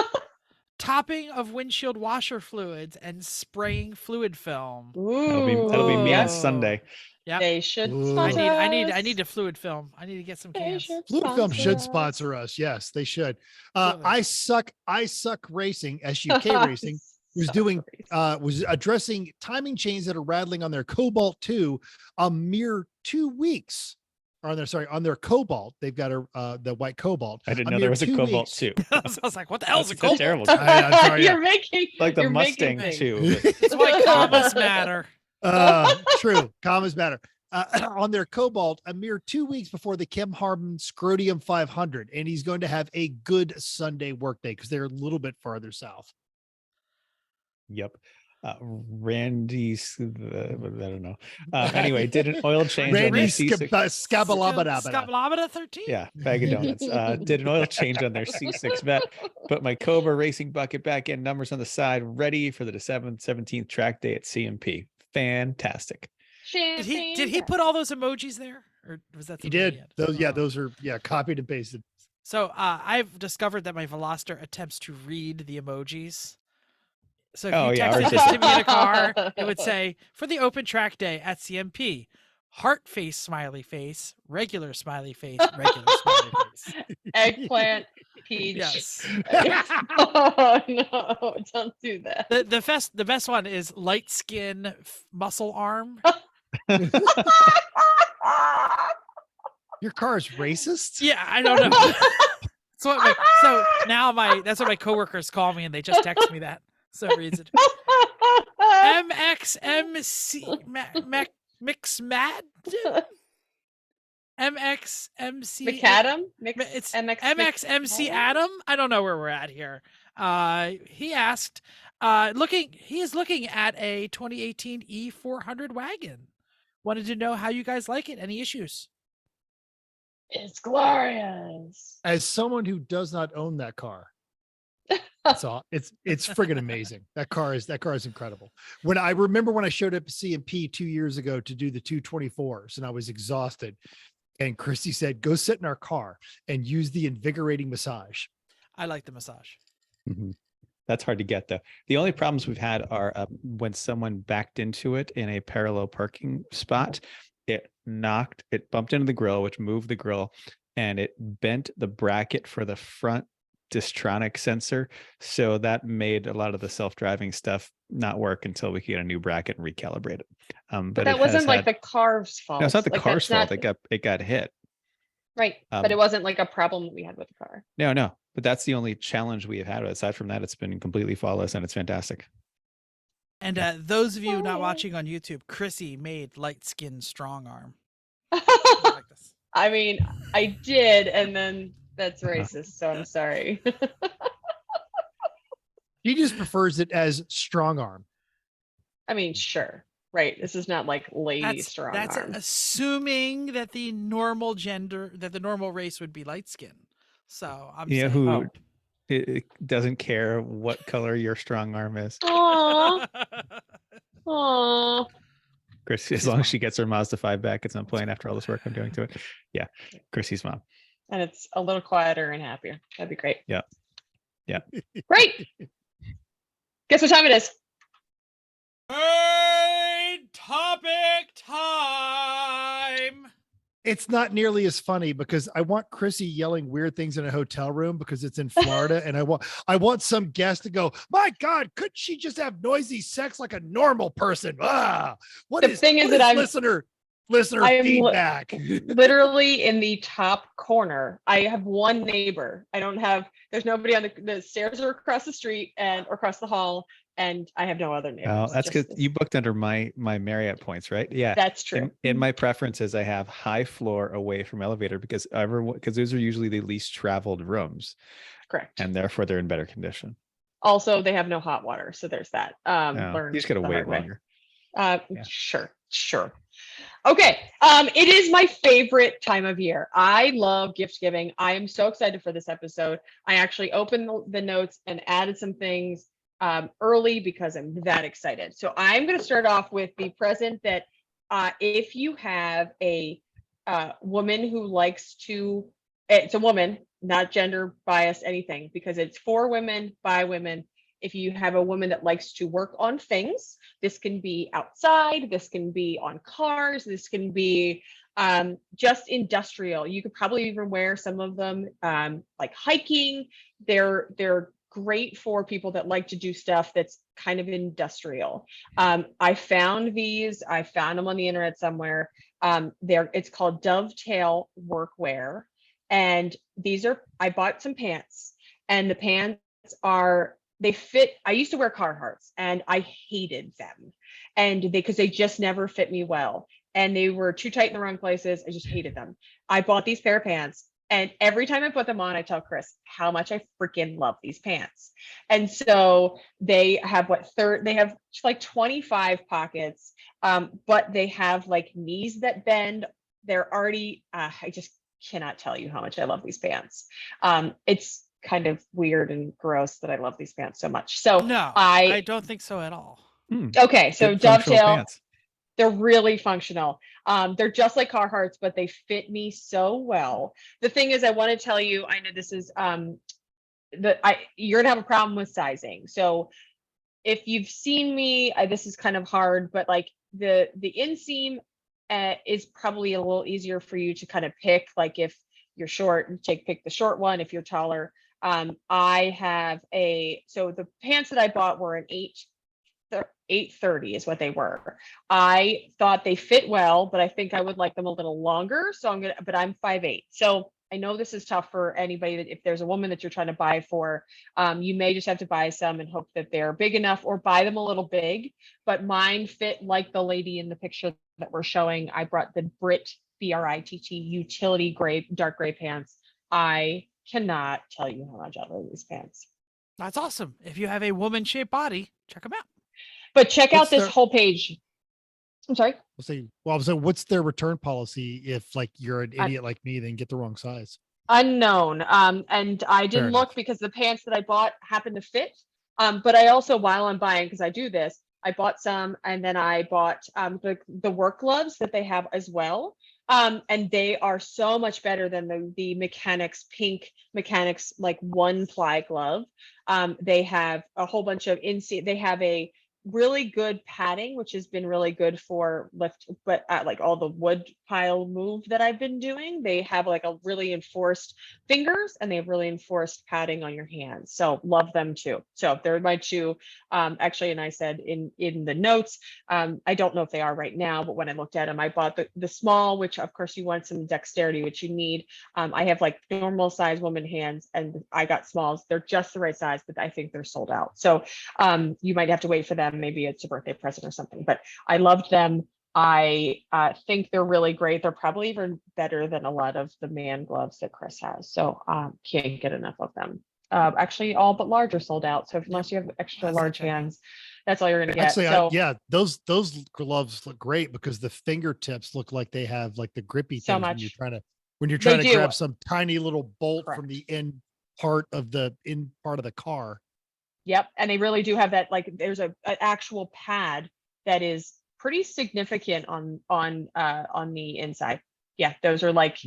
topping of windshield washer fluids and spraying fluid film. That'll be me Ooh. on Sunday. Yep. They should. Ooh. I sponsor need us. a fluid film. I need to get some They cans. should Fluid Film should us. sponsor us. Yes, they should. Absolutely. I suck racing, SUK Racing, was doing was addressing timing chains that are rattling on their Cobalt 2 a mere 2 weeks. On their Cobalt, they've got the white Cobalt. I didn't A know mere there was a 2 Cobalt weeks. too. I was like, what the hell's a That's Cobalt? terrible. I'm sorry, You're making Like the you're making Mustang things. too. That's why commas matter. True. Commas matter. On their Cobalt, a mere 2 weeks before the Kim Harmon Scrotium 500, and he's going to have a good Sunday workday because they're a little bit farther south. Yep. Randy's, I don't know. Anyway, did an oil change on their Randy C6. Scabalabada. Scabalabada 13? Yeah, bag of donuts. Did an oil change on their C6 vet. Put my Cobra racing bucket back in, numbers on the side, ready for the 17th track day at CMP. Fantastic. Did he put all those emojis there? Or was that He something did. had? Those, Oh. those are copied and pasted. So I've discovered that my Veloster attempts to read the emojis. So if you yeah, texted ours this is- to me in a car, it would say, for the open track day at CMP, heart face, smiley face, regular smiley face, regular smiley face. Eggplant, peach. Yes. Oh no! Don't do that. The best one is light skin muscle arm. Your car is racist? Yeah, I don't know. So now that's what my coworkers call me, and they just text me that. So reason. MXMC Mix Mad MXMC Macadam? It's MX MXMC Adam. I don't know where we're at here. He asked, he is looking at a 2018 E400 wagon. Wanted to know how you guys like it. Any issues? It's glorious. As someone who does not own that car, it's friggin' amazing. That car is incredible. When I showed up at CMP 2 years ago to do the 224s and I was exhausted, and Chrissy said, "Go sit in our car and use the invigorating massage." I like the massage. Mhm. That's hard to get though. The only problems we've had are when someone backed into it in a parallel parking spot, it bumped into the grill, which moved the grill, and it bent the bracket for the front Distronic sensor. So that made a lot of the self-driving stuff not work until we could get a new bracket and recalibrate it. But that wasn't like the car's fault. No, it's not the Like, car's that's fault. not- It got hit. Right. But it wasn't like a problem that we had with the car. No. But that's the only challenge we have had. Aside from that, it's been completely flawless and it's fantastic. And those of you not watching on YouTube, Chrissy made light skin strong arm. Like this. I mean, I did, and then that's racist, so I'm sorry. He just prefers it as strong arm. I mean, sure. Right. This is not like lady strong That's arm. assuming that the normal race would be light skin. So I'm You know saying, who it doesn't care what color your strong arm is. Aww. Aww. Chris, as long as she gets her Mazda 5 back at some point after all this work I'm doing to it. Yeah. Chrissy's mom. And it's a little quieter and happier. That'd be great. Yeah. Yeah. Great. Guess what time it is? Main topic time. It's not nearly as funny because I want Chrissy yelling weird things in a hotel room because it's in Florida, and I want some guest to go, my God, couldn't she just have noisy sex like a normal person? What is listener feedback? Literally in the top corner. I have one neighbor. There's nobody on the stairs are across the street or across the hall, and I have no other neighbors. Oh, that's because you booked under my Marriott points, right? Yeah, that's true. In my preferences, I have high floor away from elevator because those are usually the least traveled rooms. Correct. And therefore they're in better condition. Also, they have no hot water, so there's that. You just gotta wait longer. Yeah. Sure. Okay. It is my favorite time of year. I love gift giving. I am so excited for this episode. I actually opened the notes and added some things early because I'm that excited. So I'm going to start off with the present that if you have a woman who likes to, it's a woman, not gender biased, anything, because it's for women, by women. If you have a woman that likes to work on things, this can be outside, this can be on cars, this can be just industrial. You could probably even wear some of them like hiking. They're great for people that like to do stuff that's kind of industrial. I found them on the internet somewhere. It's called Dovetail Workwear. And I bought some pants, and the pants they fit. I used to wear Carhartts and I hated them. And because they just never fit me well. And they were too tight in the wrong places. I just hated them. I bought these pair of pants. And every time I put them on, I tell Chris how much I freaking love these pants. And so they have they have like 25 pockets, but they have like knees that bend. They're already, I just cannot tell you how much I love these pants. It's kind of weird and gross that I love these pants so much. So no, I don't think so at all. Okay, so Dovetail pants. They're really functional. They're just like Carhartts, but they fit me so well. The thing is, I want to tell you, I know this is you're gonna have a problem with sizing. So if you've seen me, this is kind of hard, but like the inseam is probably a little easier for you to kind of pick. Like if you're short, pick the short one. If you're taller, I have so the pants that I bought were an 830 is what they were. I thought they fit well, but I think I would like them a little longer. So but I'm 5'8". So I know this is tough for anybody that if there's a woman that you're trying to buy for, you may just have to buy some and hope that they're big enough or buy them a little big, but mine fit like the lady in the picture that we're showing. I brought the Britt, Britt utility gray, dark gray pants. I cannot tell you how much I love these pants. That's awesome. If you have a woman-shaped body, check them out. But check out this whole page. I'm sorry. So what's their return policy if like you're an idiot like me, then get the wrong size? Unknown. And I didn't look because the pants that I bought happened to fit. But I also, while I'm buying, because I do this, I bought some, and then I bought the work gloves that they have as well. And they are so much better than the Mechanics pink Mechanics like 1-ply glove. They have a whole bunch of they have a really good padding, which has been really good for lift, but like all the wood pile move that I've been doing, they have like a really enforced fingers and they have really enforced padding on your hands. So love them too. So they're my two, actually, and I said in the notes, I don't know if they are right now, but when I looked at them, I bought the small, which of course you want some dexterity, which you need. I have like normal size woman hands and I got smalls. They're just the right size, but I think they're sold out. So you might have to wait for them. Maybe it's a birthday present or something, but I loved them. I think they're really great. They're probably even better than a lot of the man gloves that Chris has. So can't get enough of them. Actually, all but large are sold out. So unless you have extra large hands, that's all you're gonna get. Actually, so yeah, those gloves look great because the fingertips look like they have like the grippy So things much. when you're trying to do. grab some tiny little bolt from Correct. the in part of the car. Yep, and they really do have that. Like, there's an actual pad that is pretty significant on the inside. Yeah, those are like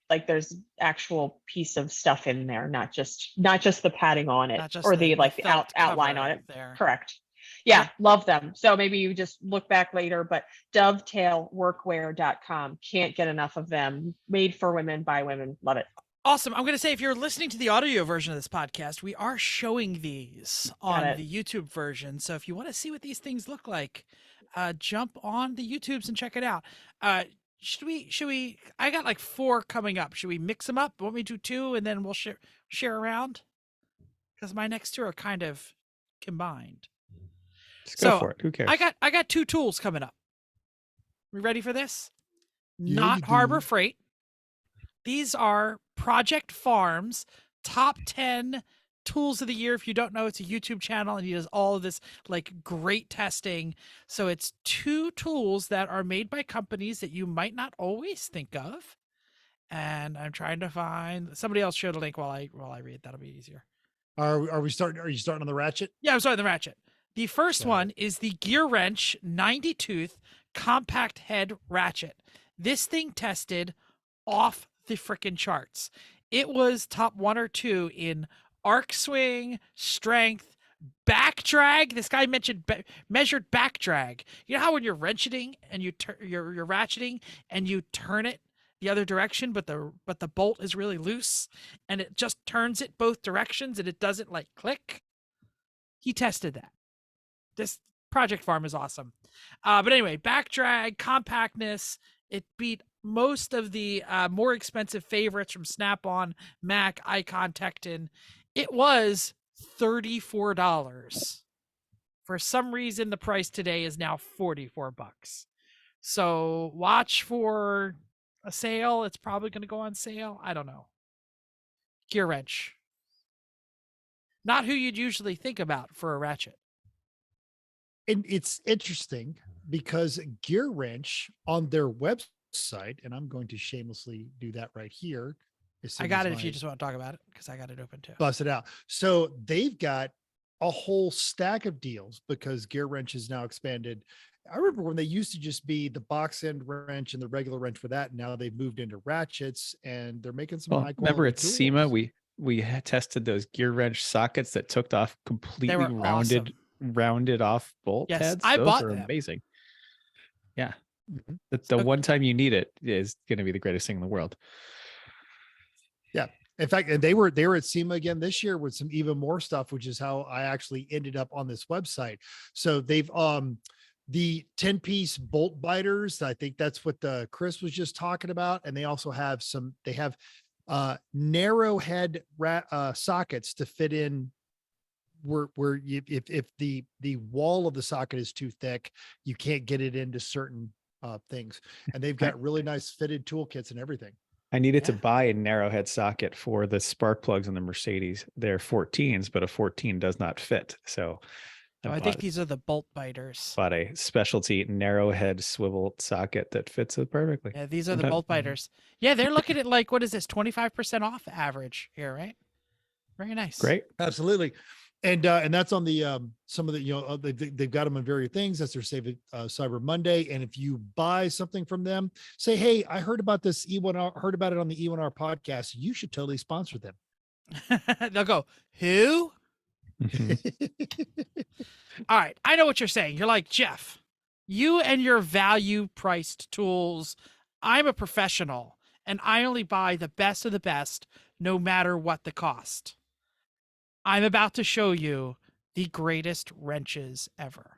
like there's actual piece of stuff in there, not just the padding on it, Not just or the the like the felt outline on cover it. there. Correct. Yeah, love them. So maybe you just look back later, but dovetailworkwear.com, can't get enough of them. Made for women by women. Love it. Awesome. I'm going to say, if you're listening to the audio version of this podcast, we are showing these on it. the YouTube version. So if you want to see what these things look like, jump on the YouTubes and check it out. Should we, I got like 4 coming up. Should we mix them up? Want me to do 2 and then we'll share around? Because my next 2 are kind of combined. Just go for it. Who cares? I got 2 tools coming up. We ready for this? Yeah, Not you do. Harbor Freight. These are Project Farm's top 10 tools of the year. If you don't know, it's a YouTube channel and he does all of this like great testing. So it's 2 tools that are made by companies that you might not always think of. And I'm trying to find somebody else. Share the link while I read. That'll be easier. Are you starting on the Ratchet? Yeah, I'm starting the Ratchet. The first Got one is the GearWrench 90 tooth compact head ratchet. This thing tested off the frickin' charts. It was top 1 or 2 in arc swing, strength, back drag. This guy measured back drag. You know how when you're wrenching and you're ratcheting and you turn it the other direction, but the bolt is really loose and it just turns it both directions and it doesn't like click? He tested that. This Project Farm is awesome. But anyway, back drag, compactness, it beat most of the more expensive favorites from Snap-on, Mac, Icon, Tekton. It was $34. For some reason, the price today is now $44. So watch for a sale. It's probably going to go on sale. I don't know. GearWrench. Not who you'd usually think about for a ratchet. And it's interesting because GearWrench on their website, and I'm going to shamelessly do that right here. I got it if you just want to talk about it, because I got it open too. Bust it out. So they've got a whole stack of deals because GearWrench has now expanded. I remember when they used to just be the box end wrench and the regular wrench for that. Now they've moved into ratchets and they're making some high quality. Remember at tools. SEMA, we had tested those GearWrench sockets that took off completely rounded off bolt heads. I Those bought are them. amazing. Yeah. Mm-hmm. The one time you need it is going to be the greatest thing in the world. Yeah. In fact, and they were at SEMA again this year with some even more stuff, which is how I actually ended up on this website. So they've the 10-piece bolt biters. I think that's what Chris was just talking about. And they also have narrow head sockets to fit in where you, if the wall of the socket is too thick, you can't get it into certain things. And they've got really nice fitted toolkits and everything. I needed to buy a narrow head socket for the spark plugs on the Mercedes. They're 14s, but a 14 does not fit. So I think these are the bolt biters. Bought a specialty narrow head swivel socket that fits it perfectly. Yeah, these are the bolt biters. Yeah, they're looking at like, what is this, 25% off average here, right? Very nice. Great. Absolutely. And that's on the some of the they've got them on various things. That's their Save It Cyber Monday. And if you buy something from them, say, hey, I heard about this E1R, heard about it on the E1R podcast. You should totally sponsor them. They'll go, who? All right. I know what you're saying. You're like, Jeff, you and your value priced tools. I'm a professional and I only buy the best of the best, no matter what the cost. I'm about to show you the greatest wrenches ever.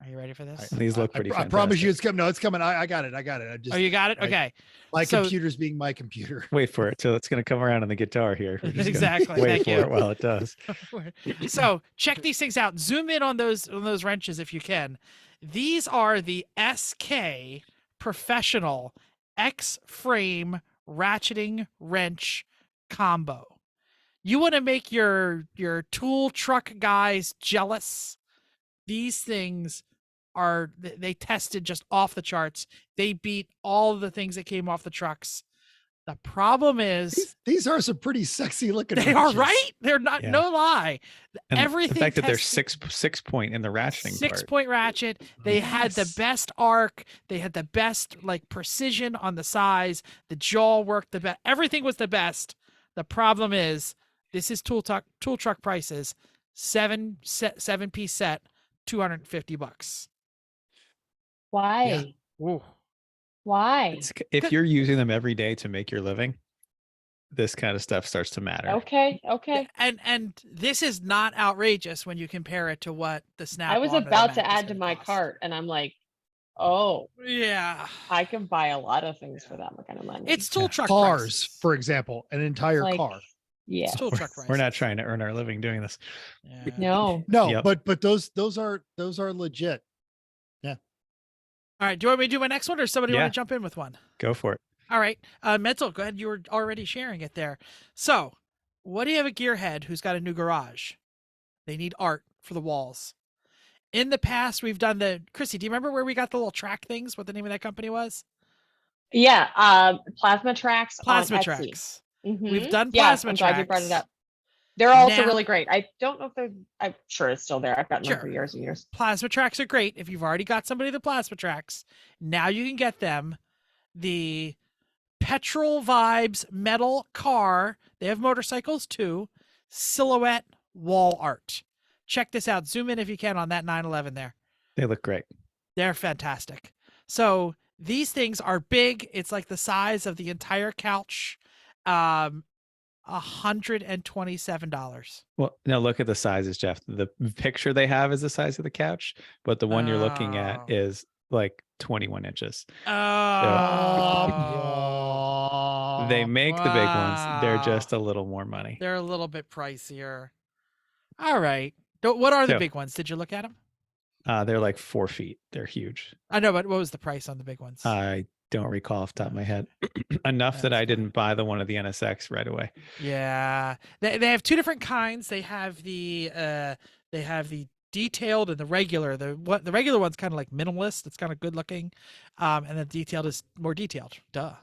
Are you ready for this? These look pretty I promise you fantastic. it's coming. No, it's coming. I got it. I got it. I just, Oh, you got it? I- Okay. my So- computer's being my computer. Wait for it till it's going to come around on the guitar here. We're just gonna Exactly. Wait Thank for you. it while it does. So check these things out. Zoom in on those wrenches if you can. These are the SK Professional X-frame ratcheting wrench combo. You want to make your tool truck guys jealous? These things are they tested just off the charts. They beat all of the things that came off the trucks. The problem is These are some pretty sexy looking. they are wrenches. right. They're not. Yeah. No lie. And Everything. the fact that they're tested- six point in the ratcheting six part. point ratchet. They had the Yes. best arc. They had the best like precision on the size. The jaw worked the best. Everything was the best. The problem is this is tool truck prices. 7-piece set, $250. Why? Ooh. Why? If you're using them every day to make your living, this kind of stuff starts to matter. Okay. Okay. And this is not outrageous when you compare it to what the Snap. I was on or the about Mac to is add to gonna my cost. cart, and I'm like, oh, Yeah. I can buy a lot of things for that kind of money. It's tool truck Cars, prices. for example, an entire like, car. yeah. It's tool truck prices. We're not trying to earn our living doing this. Yeah. No. No, Yep. but those are legit. All right. Do you want me to do my next one, or somebody Yeah. want to jump in with one? Go for it. All right. Mental, go ahead. You were already sharing it there. So, what do you have a Gearhead who's got a new garage? They need art for the walls. In the past, we've done the Chrissy. Do you remember where we got the little track things? What the name of that company was? Yeah. Plasma tracks. Plasma on Etsy. tracks. Mhm. We've done Yeah, plasma I'm glad you brought it tracks. up. They're also Now- really great. I don't know if they're. I'm sure it's still there. I've gotten them for Sure. years and years. Plasma tracks are great if you've already got somebody the plasma tracks. Now you can get them the Petrol Vibes metal car. They have motorcycles too. Silhouette wall art. Check this out. Zoom in if you can on that 911 there. They look great. They're fantastic. So these things are big. It's like the size of the entire couch. $127. Well, now look at the sizes, Jeff. The picture they have is the size of the couch, but the one you're looking Oh. at is like 21 inches. Oh, They make the big ones. They're wow. just a little more money. They're a little bit pricier. All right. What are the So- big ones? Did you look at them? They're like 4 feet. They're huge. I know, but what was the price on the big ones? I don't recall off the top of my head. Enough that That's I didn't buy the one of the NSX right away. Yeah, they have two different kinds. They have the detailed and the regular. The regular one's kind of like minimalist. It's kind of good looking, and the detailed is more detailed. Duh.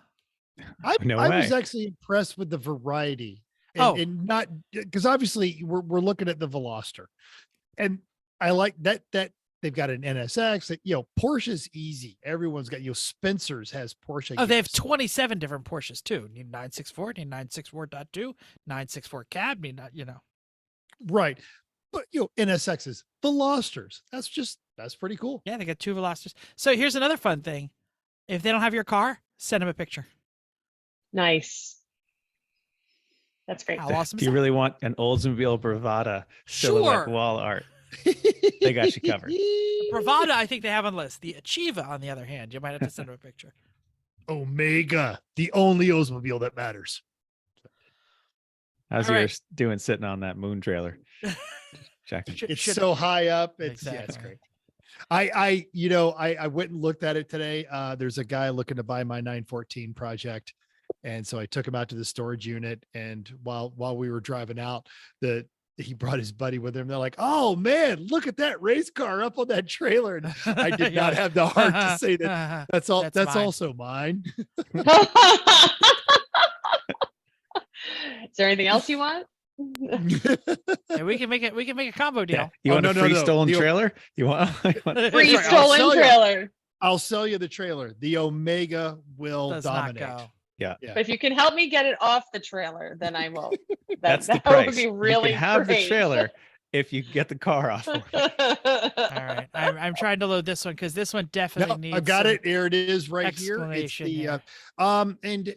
I No was way. actually impressed with the variety. And, Oh. and not because obviously we're looking at the Veloster, and I like that they've got an NSX. That Porsche's easy. Everyone's got Spencer's has Porsche. Oh, they have gears. 27 different Porsches too. Need 964, need 964.2, 964 cab. Need not, right, but NSX's Velosters. That's pretty cool. Yeah, they got two Velocitors. So here's another fun thing: if they don't have your car, send them a picture. Nice. That's great. How awesome If is you that? really want an Oldsmobile Bravada silhouette Sure. wall art, They got you covered. Bravada, I think they have on the list. The Achieva, on the other hand, you might have to send them a picture. Omega, the only Oldsmobile that matters. how's All right. yours doing sitting on that moon trailer? Checking. It's Should- so high up. It's Exactly. great. I went and looked at it today. There's a guy looking to buy my 914 project. And so I took him out to the storage unit. And while we were driving out, he brought his buddy with him. They're like, "Oh man, look at that race car up on that trailer." And I did not have the heart to say that. That's all. That's That's mine. also mine. Is there anything else you want? Yeah, we can make it. We can make a combo deal. Yeah. You Oh, want no, a no, free no. stolen The- trailer? You want? Free right, I'll stolen sell ya. trailer. I'll sell you the trailer. The Omega will Does dominate. not go. But if you can help me get it off the trailer, then I will. That's the that price. would be You really can have great. the trailer if you get the car off for it. All right, I'm trying to load this one because this one definitely No, needs. I've got some it. Here it is right here. It's explanation the here. and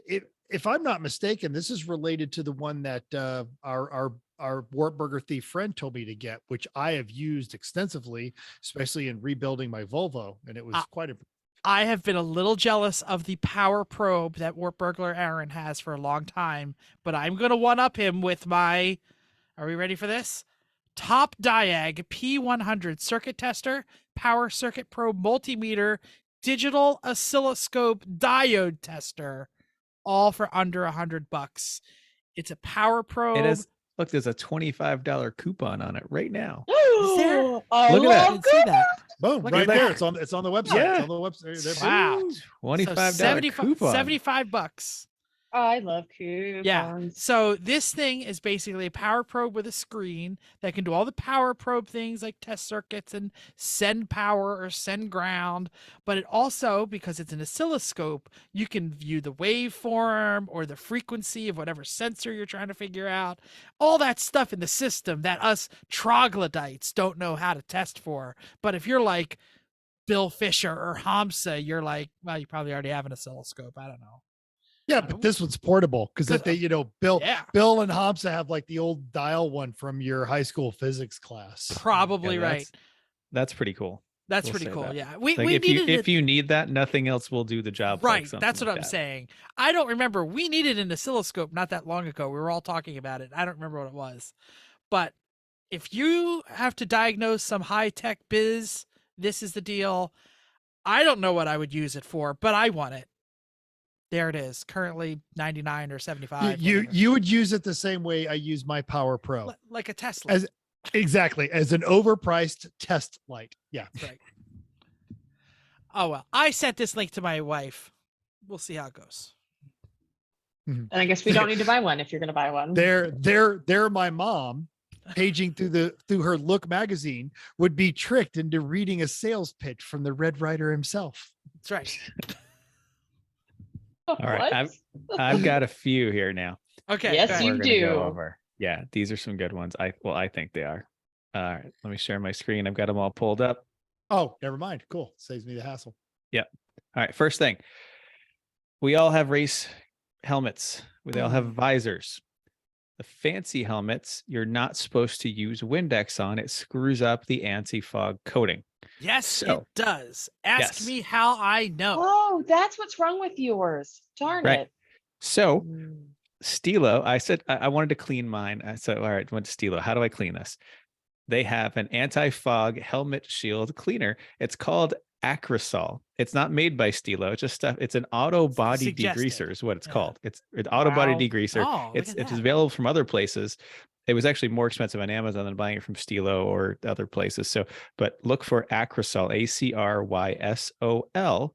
if I'm not mistaken, this is related to the one that our Wartburger thief friend told me to get, which I have used extensively, especially in rebuilding my Volvo, and it was quite a. I have been a little jealous of the power probe that Warp Burglar Aaron has for a long time, but I'm going to one-up him with my, are we ready for this? Top Diag P100 Circuit Tester, Power Circuit Probe Multimeter, Digital Oscilloscope Diode Tester, all for under $100. It's a power probe. It is. Look, there's a $25 coupon on it right now. Is there? I Look at that. I didn't see that. Boom! Look Right at there. that. It's on the website. Yeah. It's on the website. There- Wow. $25 So coupon. $75. I love coupons. Yeah. So this thing is basically a power probe with a screen that can do all the power probe things like test circuits and send power or send ground. But it also, because it's an oscilloscope, you can view the waveform or the frequency of whatever sensor you're trying to figure out. All that stuff in the system that us troglodytes don't know how to test for. But if you're like Bill Fisher or Hamza, you're like, well, you probably already have an oscilloscope. I don't know. Yeah, but this one's portable because if they, Bill and Hamza have like the old dial one from your high school physics class. Probably Yeah, right. That's pretty cool. That's We'll pretty say cool. that. Yeah. We Like needed if you need that, nothing else will do the job. right. Like something That's what like I'm that. saying. I don't remember. We needed an oscilloscope not that long ago. We were all talking about it. I don't remember what it was. But if you have to diagnose some high-tech biz, this is the deal. I don't know what I would use it for, but I want it. There it is. Currently 99 or 75. You would use it the same way I use my Power Pro. Like a Tesla. As an overpriced test light. Yeah. Right. Oh well. I sent this link to my wife. We'll see how it goes. And I guess we don't need to buy one if you're going to buy one. They're my mom paging through her Look magazine would be tricked into reading a sales pitch from the Red Rider himself. That's right. All right. I've got a few here now. Okay. Yes, go ahead. you We're gonna do. go over. Yeah, these are some good ones. I think they are. All right, let me share my screen. I've got them all pulled up. Oh, never mind. Cool. Saves me the hassle. All right, first thing. We all have race helmets. We all have visors. The fancy helmets, you're not supposed to use Windex on. It screws up the anti-fog coating. Yes, So- it does. Ask Yes. me how I know. Oh, that's what's wrong with yours. Darn Right. it. So Mm. Stilo, I said I wanted to clean mine. I said, all right, went to Stilo. How do I clean this? They have an anti-fog helmet shield cleaner. It's called Acrosol. It's not made by Stilo. It's just stuff. It's an auto body Suggested. degreaser is what it's Yeah. called. It's an auto body Wow. degreaser. Oh, look It's at that. available from other places. It was actually more expensive on Amazon than buying it from Stilo or other places. So, but look for Acrosol, Acrysol.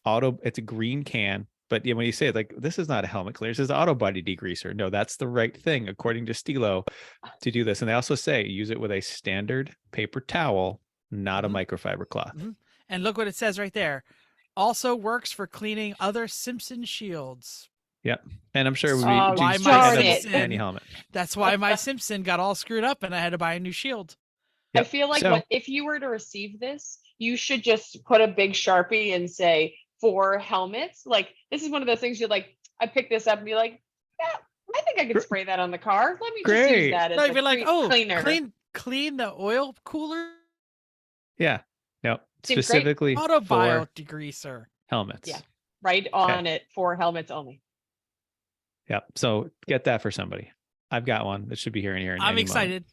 Auto. It's a green can. But when you say it, like, this is not a helmet cleaner, this is auto body degreaser. No, that's the right thing, according to Stilo, to do this. And they also say use it with a standard paper towel, not a microfiber cloth. Mhm. And look what it says right there. Also works for cleaning other Simpson shields. And I'm sure we Oh, do why use my edible Simpson- any helmet. That's why my Simpson got all screwed up and I had to buy a new shield. I Yep. feel like So- if you were to receive this, you should just put a big Sharpie and say for helmets. Like, this is one of those things you're like, I pick this up and be like, yeah, I think I could spray that on the car. Let me just Great. use that as Like, a be like, oh, cleaner. clean the oil cooler. Yeah. No, Seems great. specifically Auto bio for degreaser. helmets. Yeah. Right on it for helmets only. Yep. So get that for somebody. I've got one that should be here and here. in I'm any moment. excited.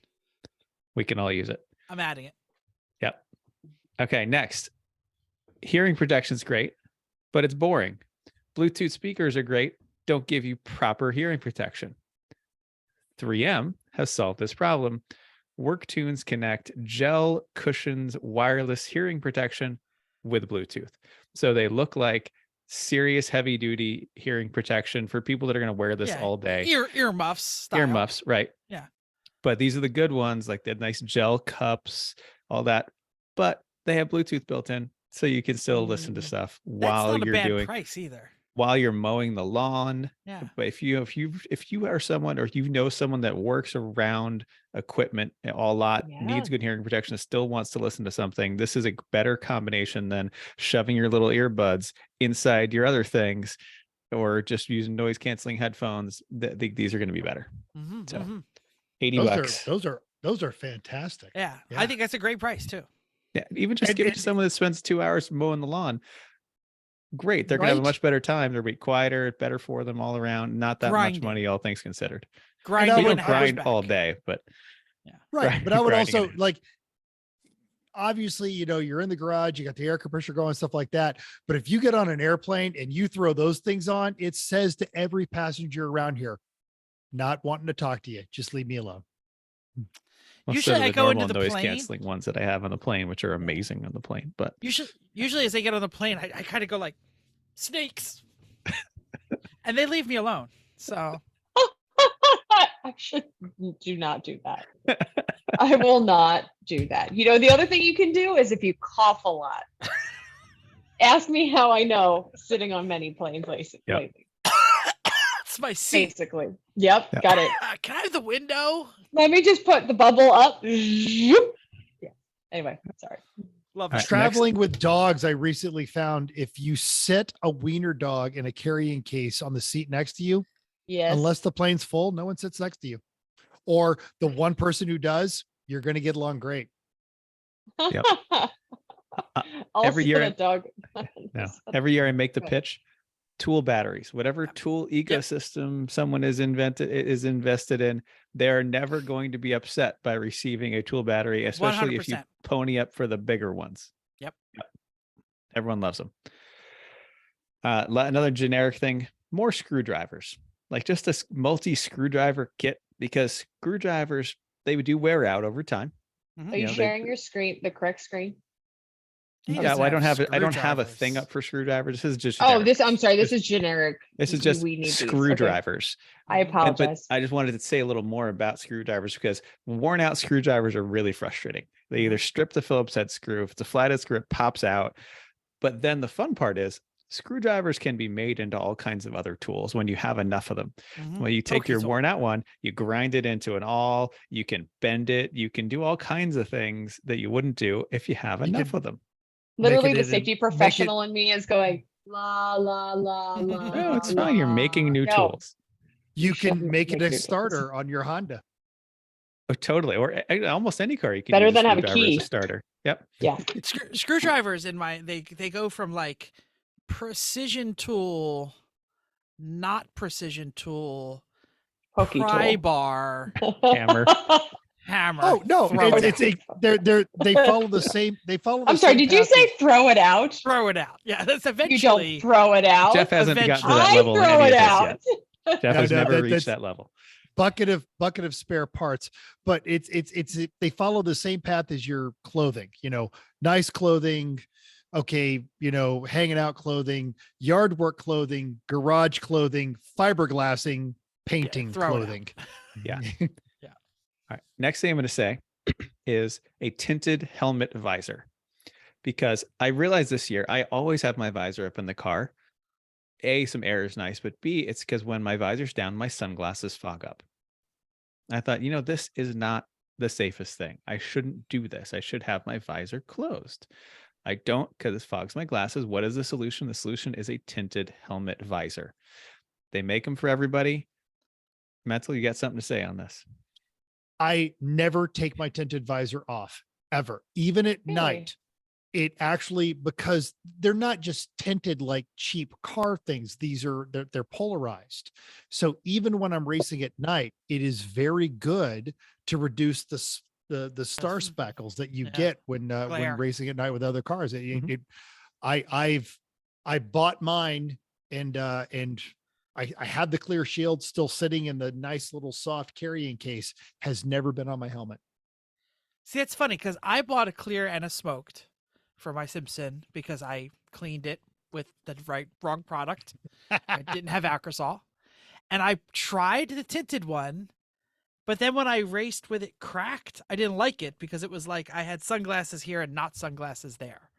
We can all use it. I'm adding it. Yep. Okay. Next, hearing protection's great, but it's boring. Bluetooth speakers are great. Don't give you proper hearing protection. 3M has solved this problem. WorkTunes connect gel cushions wireless hearing protection with Bluetooth. So they look like serious heavy duty hearing protection for people that are going to wear this Yeah, all day. Earmuffs. Style. Earmuffs, right? Yeah. But these are the good ones, like the nice gel cups, all that. But they have Bluetooth built in, so you can still listen to stuff That's while not a you're bad doing. price either. while you're mowing the lawn. Yeah. But if you are someone, or you know someone that works around equipment a lot, needs good hearing protection, still wants to listen to something, this is a better combination than shoving your little earbuds inside your other things, or just using noise canceling headphones. These are going to be better. So 80 bucks. Those are fantastic. Yeah. I think that's a great price too. Yeah, even just give it to someone that spends 2 hours mowing the lawn. Great, they're gonna have a much better time. They'll be quieter, better for them all around. Not that much money, all things considered. We don't grind all day, but right. But I would also like, obviously, you're in the garage, you got the air compressor going, stuff like that. But if you get on an airplane and you throw those things on, it says to every passenger around here, not wanting to talk to you, just leave me alone. Usually I go into the noise plane. canceling ones that I have on the plane, which are amazing on the plane. But usually as I get on the plane, I kind of go like, snakes, and they leave me alone. So actually, do not do that. I will not do that. The other thing you can do is if you cough a lot. Ask me how I know, sitting on many planes lately. It's my seat. Basically. Yep. Got it. Can I have the window? Let me just put the bubble up. Yeah. Anyway, sorry. Love it. Traveling with dogs, I recently found if you sit a wiener dog in a carrying case on the seat next to you, unless the plane's full, no one sits next to you. Or the one person who does, you're going to get along great. Yep. Every year I make the pitch. Tool batteries, whatever tool ecosystem someone is invested in, they're never going to be upset by receiving a tool battery, especially 100%. If you pony up for the bigger ones. Yep. Everyone loves them. Another generic thing, more screwdrivers, like just a multi-screwdriver kit, because screwdrivers, they do wear out over time. Are you sharing your screen, the correct screen? Yeah, well, I don't have a thing up for screwdrivers. This is just I'm sorry, this is generic. This is just screwdrivers. Okay. I apologize. But I just wanted to say a little more about screwdrivers, because worn out screwdrivers are really frustrating. They either strip the Phillips head screw, if it's a flathead screw, it pops out. But then the fun part is screwdrivers can be made into all kinds of other tools when you have enough of them. When you take your worn out one, you grind it into an awl, you can bend it, you can do all kinds of things that you wouldn't do if you have enough of them. Literally, the safety professional in me is going, la, la, la, la. No, it's fine. You're making new tools. You can make it a starter on your Honda. Oh, totally. Or almost any car. You can better use than have a key. As a starter. Yep. Yeah. Screwdrivers they go from like precision tool, not precision tool, pry bar, hammer. Oh no, they follow the same. I'm sorry. Did you say throw it out? Throw it out. Yeah, that's eventually. You don't throw it out. Jeff hasn't gotten to that level. I throw it out. Yet. Jeff has never reached that level. Bucket of spare parts, but it's they follow the same path as your clothing. Nice clothing. Okay, hanging out clothing, yard work clothing, garage clothing, fiberglassing, painting clothing. Yeah. All right. Next thing I'm going to say is a tinted helmet visor, because I realized this year I always have my visor up in the car. A, some air is nice, but B, it's because when my visor's down, my sunglasses fog up. I thought, this is not the safest thing. I shouldn't do this. I should have my visor closed. I don't, because it fogs my glasses. What is the solution? The solution is a tinted helmet visor. They make them for everybody. Mental, you got something to say on this? I never take my tinted visor off ever, even at night. It actually, because they're not just tinted like cheap car things. They're polarized. So even when I'm racing at night, it is very good to reduce the star speckles that you get when racing at night with other cars. I bought mine and I had the clear shield still sitting in the nice little soft carrying case, has never been on my helmet. See, it's funny because I bought a clear and a smoked for my Simpson because I cleaned it with the wrong product. I didn't have Acrosol. And I tried the tinted one, but then when I raced with it cracked, I didn't like it because it was like I had sunglasses here and not sunglasses there.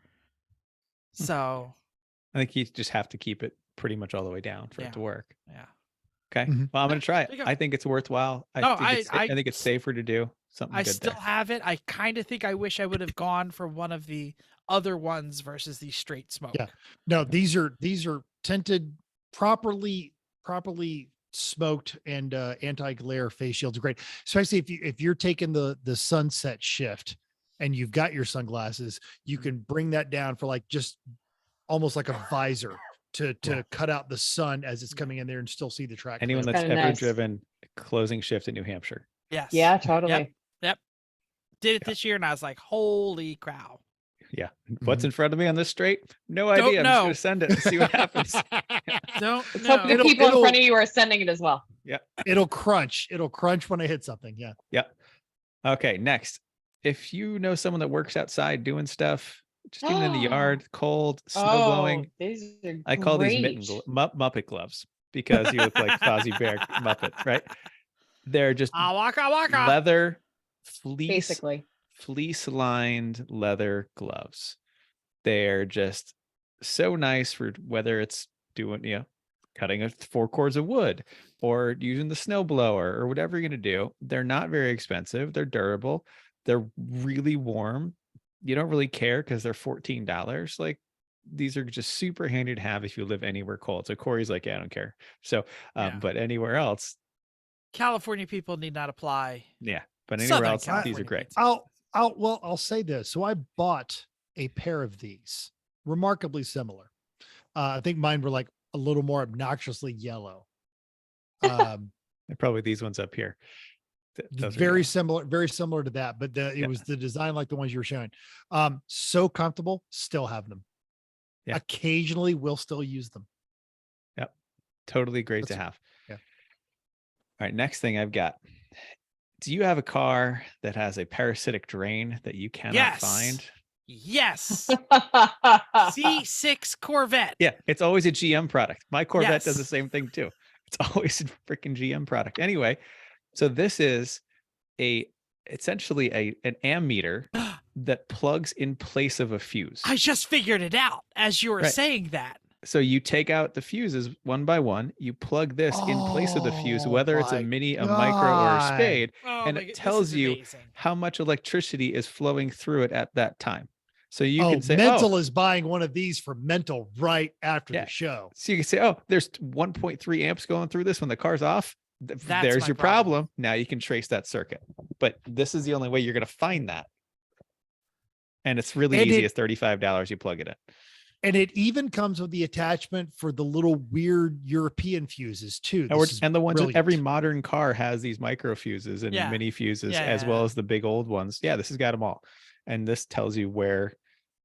So I think you just have to keep it pretty much all the way down for Yeah. it to work. Yeah. Okay. Mhm. Well, I'm going to try it. There you go. I think it's worthwhile. No, I think it's safer to do something I good still there. have it. I kind of think I wish I would have gone for one of the other ones versus the straight smoke. Yeah. No, these are tinted, properly smoked, and anti-glare face shields are great. Especially if you're taking the sunset shift and you've got your sunglasses, you can bring that down for like just almost like a visor to cut out the sun as it's coming in there and still see the track. Anyone clearly. that's Kinda ever nice. driven closing shift in New Hampshire. Yes. Yeah, totally. Yep. Did it this year, and I was like, "Holy cow!" Yeah. What's in front of me on this straight? No Don't idea. I'm just know. going to send it and see what happens. Don't Let's know. hope the It'll- people in it'll- front of you are sending it as well. It'll crunch when I hit something. Yeah. Yep. Okay. Next, if you know someone that works outside doing stuff, just even in the yard, cold, snow blowing, these are I call these great. Muppet gloves because you look like Fozzie Bear Muppet, right? They're just Ah, waka waka. leather Basically. fleece lined leather gloves. They're just so nice for whether it's doing, cutting 4 cords of wood or using the snow blower or whatever you're going to do. They're not very expensive. They're durable. They're really warm. You don't really care because they're $14. Like, these are just super handy to have if you live anywhere cold. So Corey's like, yeah, I don't care. So, Yeah. but anywhere else, California people need not apply. yeah. But anywhere Southern else, these California are great. people. I'll say this. So I bought a pair of these, remarkably similar. I think mine were like a little more obnoxiously yellow. And probably these ones up here. Those are very yellow. similar to that, but it Yeah. was the design like the ones you were showing. So comfortable, still have them. Yeah. Occasionally we'll still use them. Totally great to That's- have. yeah. All right. Next thing I've got. Do you have a car that has a parasitic drain that you cannot Yes. find? Yes. C6 Corvette. Yeah. It's always a GM product. My Corvette does the Yes. same thing too. It's always a freaking GM product. Anyway, so this is essentially an ammeter that plugs in place of a fuse. I just figured it out as you were Right. saying that. So you take out the fuses one by one, you plug this in place of the fuse, Oh whether it's a my mini, a micro, or a God. spade, Oh, and my it God, this tells is you amazing. how much electricity is flowing through it at that time. So you Oh, can say, Mental is buying one of these for Mental right after Yeah. the show. so you can say, oh, there's 1.3 amps going through this when the car's off. That's There's my your problem. problem. Now you can trace that circuit. But this is the only way you're going to find that. And it's really And easy. it- It's $35. You plug it in. And it even comes with the attachment for the little weird European fuses too. And, This is the ones that every brilliant. modern car has these micro fuses and Yeah. mini fuses, Yeah, as yeah, well yeah. as the big old ones. Yeah, this has got them all. And this tells you where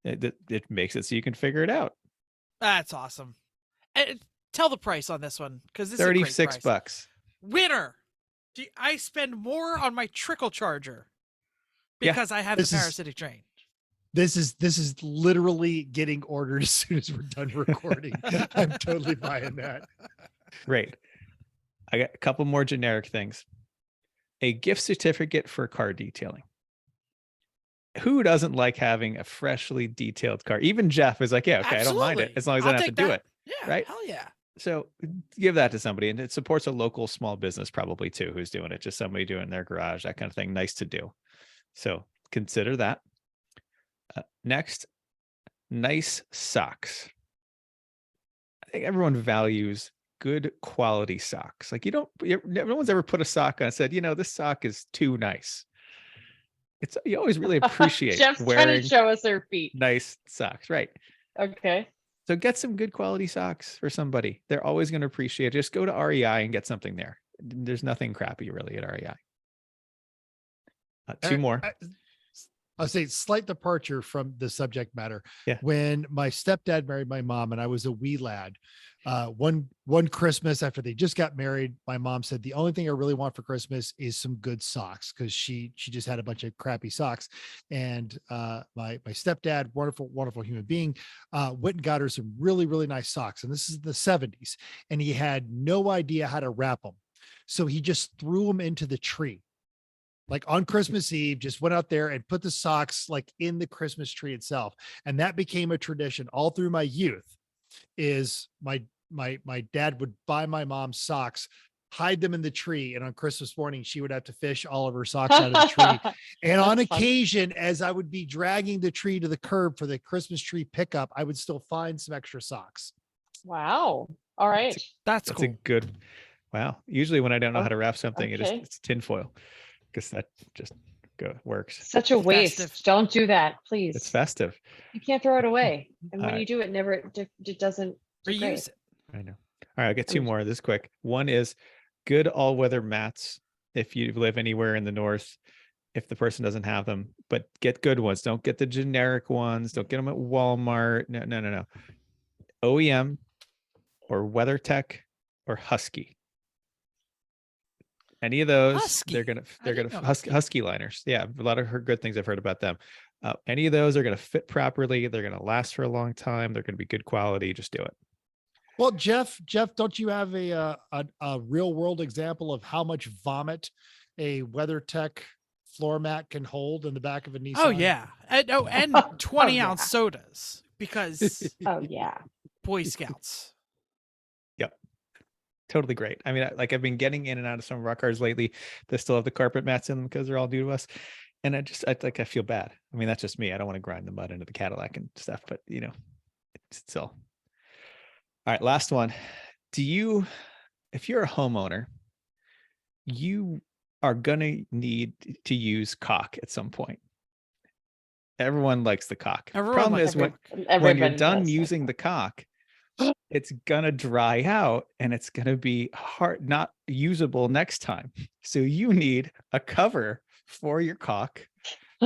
it makes it so you can figure it out. That's awesome. Tell the price on this one because this is a great 36 price. bucks. Winner. I spend more on my trickle charger Yeah, because I have this the is- parasitic drain. This is literally getting ordered as soon as we're done recording. I'm totally buying that. Great. I got a couple more generic things. A gift certificate for car detailing. Who doesn't like having a freshly detailed car? Even Jeff is like, yeah, okay, I don't mind it Absolutely. as long as I I'll don't have to take do that. it. Yeah, right? Hell yeah. So give that to somebody, and it supports a local small business probably too who's doing it. Just somebody doing it in their garage, that kind of thing. Nice to do. So consider that. Next, nice socks. I think everyone values good quality socks. Like no one's ever put a sock on and said, this sock is too nice. You always really appreciate Jeff's trying wearing to show us her feet. nice socks, right? Okay. So get some good quality socks for somebody. They're always going to appreciate it. Just go to REI and get something there. There's nothing crappy really at REI. Two more. I'll say slight departure from the subject matter. Yeah. When my stepdad married my mom and I was a wee lad, one Christmas after they just got married, my mom said, the only thing I really want for Christmas is some good socks. Cause she just had a bunch of crappy socks. And my stepdad, wonderful human being, went and got her some really, really nice socks. And this is the 70s. And he had no idea how to wrap them. So he just threw them into the tree. Like on Christmas Eve, just went out there and put the socks like in the Christmas tree itself. And that became a tradition all through my youth. is my dad would buy my mom socks, hide them in the tree, and on Christmas morning she would have to fish all of her socks out of the tree. And on That's funny. occasion, as I would be dragging the tree to the curb for the Christmas tree pickup, I would still find some extra socks. Wow. All right. That's That's cool. a good. Wow. Usually when I don't know how to wrap something, okay. it's tinfoil because that just works. Such a waste. Festive. Don't do that, please. It's festive. You can't throw it away. And when All you right. do, it doesn't do great. Reuse it. I know. All right, I'll get two more. This quick. One is good all-weather mats if you live anywhere in the north, if the person doesn't have them, but get good ones. Don't get the generic ones. Don't get them at Walmart. No. OEM or WeatherTech or Husky. Any of those, Husky? they're gonna know Husky liners. Yeah, a lot of good things I've heard about them. Any of those are gonna fit properly. They're gonna last for a long time. They're gonna be good quality. Just do it. Well, Jeff, don't you have a real world example of how much vomit a WeatherTech floor mat can hold in the back of a Nissan? Oh yeah, and 20-ounce yeah. sodas because Oh yeah. Boy Scouts. Totally great. I mean, I've been getting in and out of some of our cars lately that still have the carpet mats in them because they're all due to us. And I I feel bad. I mean, that's just me. I don't want to grind the mud into the Cadillac and stuff, but it's still. All right. Last one. If you're a homeowner, you are going to need to use caulk at some point. Everyone likes the caulk. Problem is when you're Everybody done does. using the caulk, it's gonna dry out and it's gonna be hard, not usable next time. So you need a cover for your caulk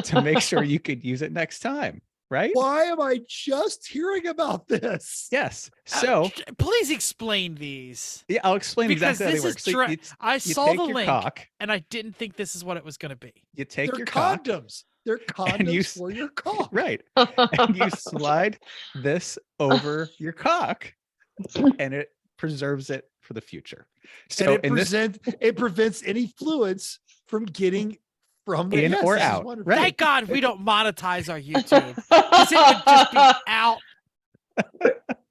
to make sure you could use it next time, right? Why am I just hearing about this? Yes. So Please explain these yeah, I'll explain because exactly how this they is work. So dra- you I you saw take the your link caulk, and I didn't think this is what it was going to be. you take They're your caulk, condoms. They're condoms you for your caulk. right, and you slide this over your caulk, and it preserves it for the future. So And it prevents any fluids from getting from the In yes, or this is out. wonderful. Right. Thank God we don't monetize our YouTube because it would just be out.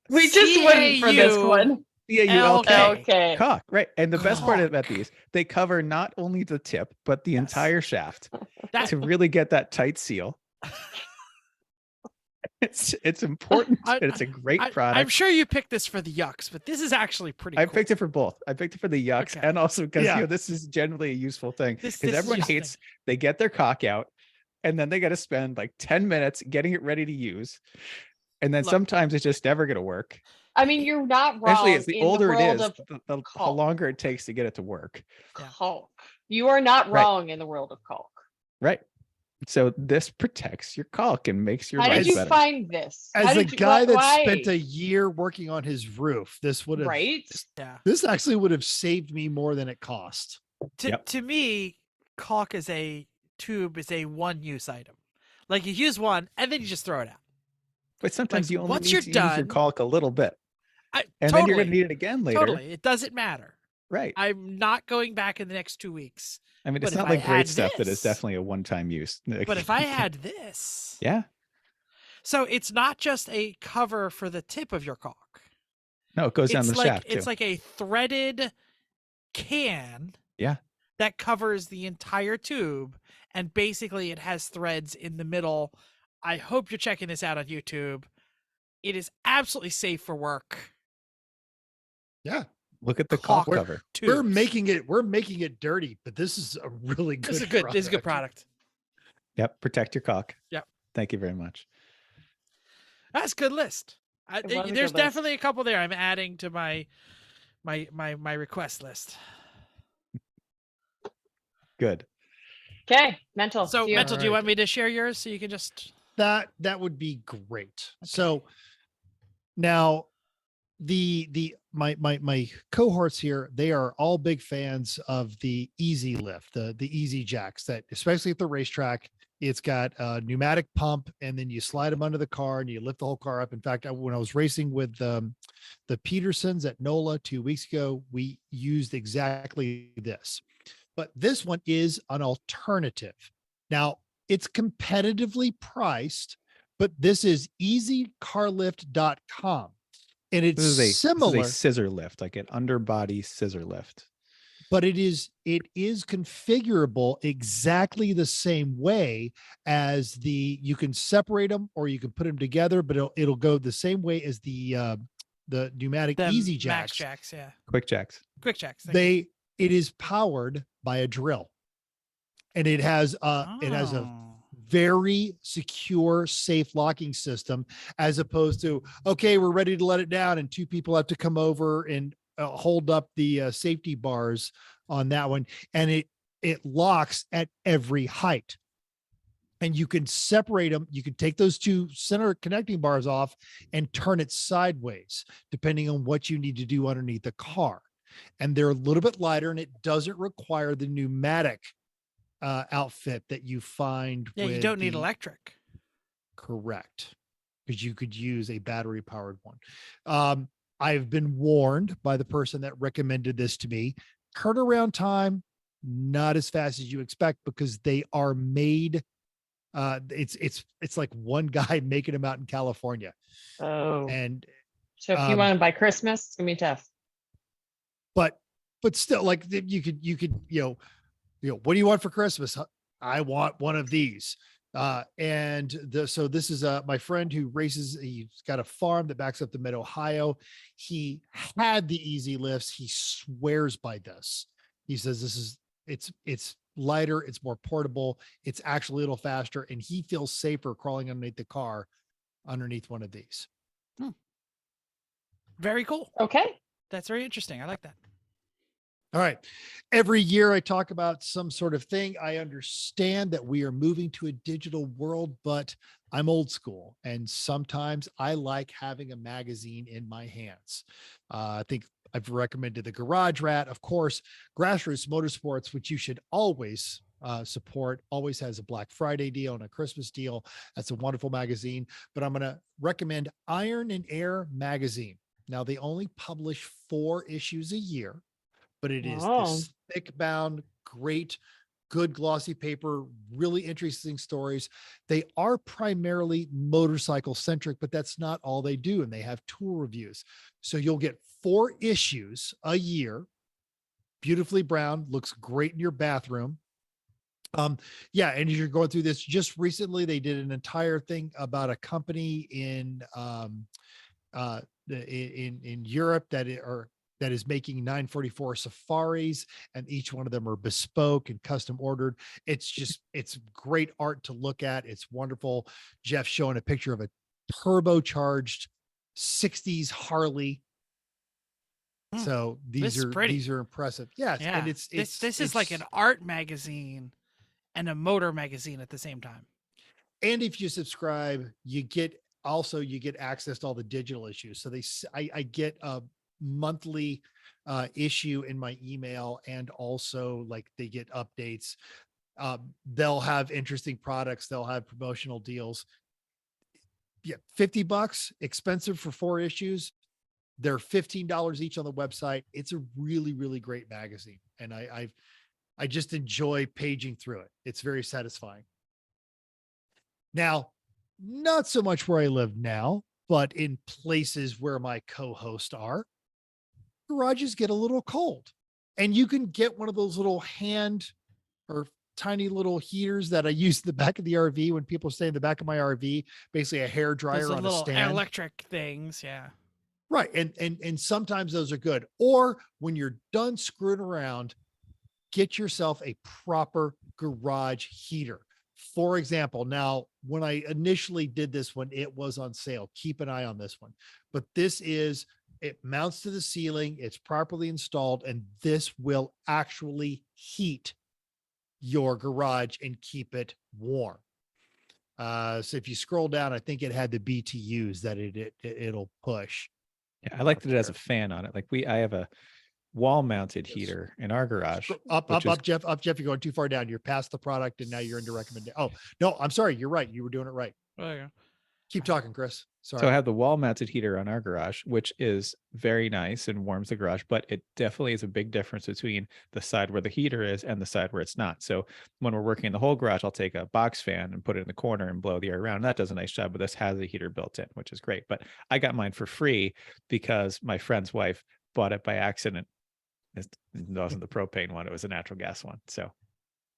We just wouldn't for this one. CAULK. Okay. Caulk, right. And the best part Caulk. about these, they cover not only the tip, but the entire shaft That- to really get that tight seal. It's important. I- And it's a great I'm product. sure you picked this for the yucks, but this is actually pretty I cool. picked it for both. I picked it for the yucks Okay. and also because Yeah. this is generally a useful thing. This Because is everyone just a hates, thing. they get their caulk out and then they got to spend like 10 minutes getting it ready to use. And then Look. sometimes it's just never going to work. I mean, you're not wrong. Actually, it's the in older the it world is, of the caulk. longer it takes to get it to work. Yeah. caulk. You are not Right. wrong in the world of caulk. Right. So this protects your caulk and makes your How life did you better. find this? How As a did you- guy that why? spent a year working on his roof, this would have Right? Yeah. this actually would have saved me more than it cost. To me, caulk is a one-use item. Like you use one and then you just throw it out. But sometimes like, you only once need you're to use your done- caulk a little bit. And then Totally, you're going to need it again later. totally. It doesn't matter. Right. I'm not going back in the next 2 weeks. I mean, but it's if not I like great had stuff that is this- definitely a one-time use. But if I had this, Yeah. so it's not just a cover for the tip of your caulk. No, it goes down It's the like shaft it's too. like a threaded can. Yeah. That covers the entire tube, and basically it has threads in the middle. I hope you're checking this out on YouTube. It is absolutely safe for work. Yeah. Look at the caulk caulk. cover. We're Tubes. making it dirty, but this is a really good This is a good. This is a good product. Yep. Protect your caulk. Yep. Thank you very much. That's a good list. It was a There's good list. definitely a couple there. I'm adding to my request list. Good. Okay, mental. So, to you. Mental, do you Alright. want me to share yours so you can just? That would be great. So now my cohorts here, they are all big fans of the Easy Lift, the Easy Jacks, that especially at the racetrack. It's got a pneumatic pump, and then you slide them under the car and you lift the whole car up. In fact, when I was racing with the Petersons at NOLA 2 weeks ago, we used exactly this. But this one is an alternative. Now, it's competitively priced, but this is easycarlift.com. And it's This is a similar, scissor lift, like an underbody scissor lift. but it is configurable exactly the same way as you can separate them or you can put them together, but it'll go the same way as the pneumatic The easy max jacks. jacks, yeah. Quick jacks. Quick jacks. thank you. It is powered by a drill, and it has a Oh. very secure, safe locking system, as opposed to, okay, we're ready to let it down and two people have to come over and hold up the safety bars on that one. And it locks at every height, and you can separate them. You can take those two center connecting bars off and turn it sideways, depending on what you need to do underneath the car. And they're a little bit lighter, and it doesn't require the pneumatic outfit that you find. Yeah, you with don't need the- electric. Correct. Because you could use a battery powered one. I've been warned by the person that recommended this to me. Turnaround time, not as fast as you expect, because they are made. It's like one guy making them out in California. Oh, And so if you want them by Christmas, it's gonna be tough. but still, like, you could what do you want for Christmas? I want one of these. So this is my friend who races. He's got a farm that backs up to Mid Ohio. He had the easy lifts. He swears by this. He says it's lighter, it's more portable, it's actually a little faster, and he feels safer crawling underneath the car underneath one of these. Very cool. Okay. That's very interesting. I like that. All right. Every year I talk about some sort of thing. I understand that we are moving to a digital world, but I'm old school. And sometimes I like having a magazine in my hands. I think I've recommended the Garage Rat, of course, Grassroots Motorsports, which you should always support, always has a Black Friday deal and a Christmas deal. That's a wonderful magazine. But I'm going to recommend Iron and Air magazine. Now, they only publish 4 issues a year, but it is this thick bound, great, good glossy paper, really interesting stories. They are primarily motorcycle centric, but that's not all they do. And they have tour reviews. So you'll get 4 issues a year, beautifully brown, looks great in your bathroom. Yeah. And as you're going through this, just recently, they did an entire thing about a company in Europe that is making 944 Safaris, and each one of them are bespoke and custom ordered. It's great art to look at. It's wonderful. Jeff showing a picture of a turbocharged 60s Harley. So these are impressive. Yes. Yeah. And this is like an art magazine and a motor magazine at the same time. And if you subscribe, you get access to all the digital issues. So I get a monthly issue in my email, and also like they get updates. They'll have interesting products. They'll have promotional deals. Yeah. $50 expensive for 4 issues. They're $15 each on the website. It's a really, really great magazine. And I just enjoy paging through it. It's very satisfying. Now, not so much where I live now, but in places where my co-hosts are, garages get a little cold, and you can get one of those little hand or tiny little heaters that I use in the back of the RV when people stay in the back of my RV, basically a hair dryer Those are on a little stand. electric things. Yeah. Right. And sometimes those are good. Or when you're done screwing around, get yourself a proper garage heater. For example, now, when I initially did this one, it was on sale. Keep an eye on this one. But it mounts to the ceiling. It's properly installed, and this will actually heat your garage and keep it warm. So if you scroll down, I think it had the BTUs that it'll push. Yeah, I liked it as a fan on it. Like I have a wall-mounted heater in our garage. Up, Jeff. You're going too far down. You're past the product, and now you're into recommendation. Oh no, I'm sorry. You're right. You were doing it right. There you go. Keep talking, Chris. Sorry. So I have the wall mounted heater on our garage, which is very nice and warms the garage, but it definitely is a big difference between the side where the heater is and the side where it's not. So when we're working in the whole garage, I'll take a box fan and put it in the corner and blow the air around. That does a nice job, but this has a heater built in, which is great. But I got mine for free because my friend's wife bought it by accident. It wasn't the propane one, it was a natural gas one. So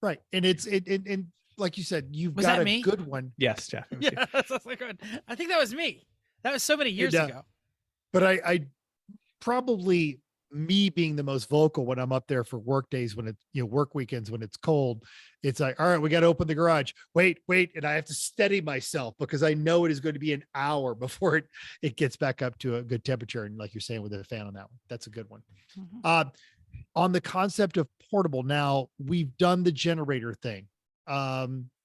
right. And and like you said, you've Was got that a me? good one. yes, Jeff. it was you. Yeah, that's like, I think that was me. That was so many years ago. But I probably, me being the most vocal when I'm up there for work days, when it, work weekends, when it's cold, it's like, all right, we got to open the garage. Wait. And I have to steady myself because I know it is going to be an hour before it gets back up to a good temperature. And like you're saying with a fan on that one, that's a good one. Mhm. On the concept of portable, now we've done the generator thing.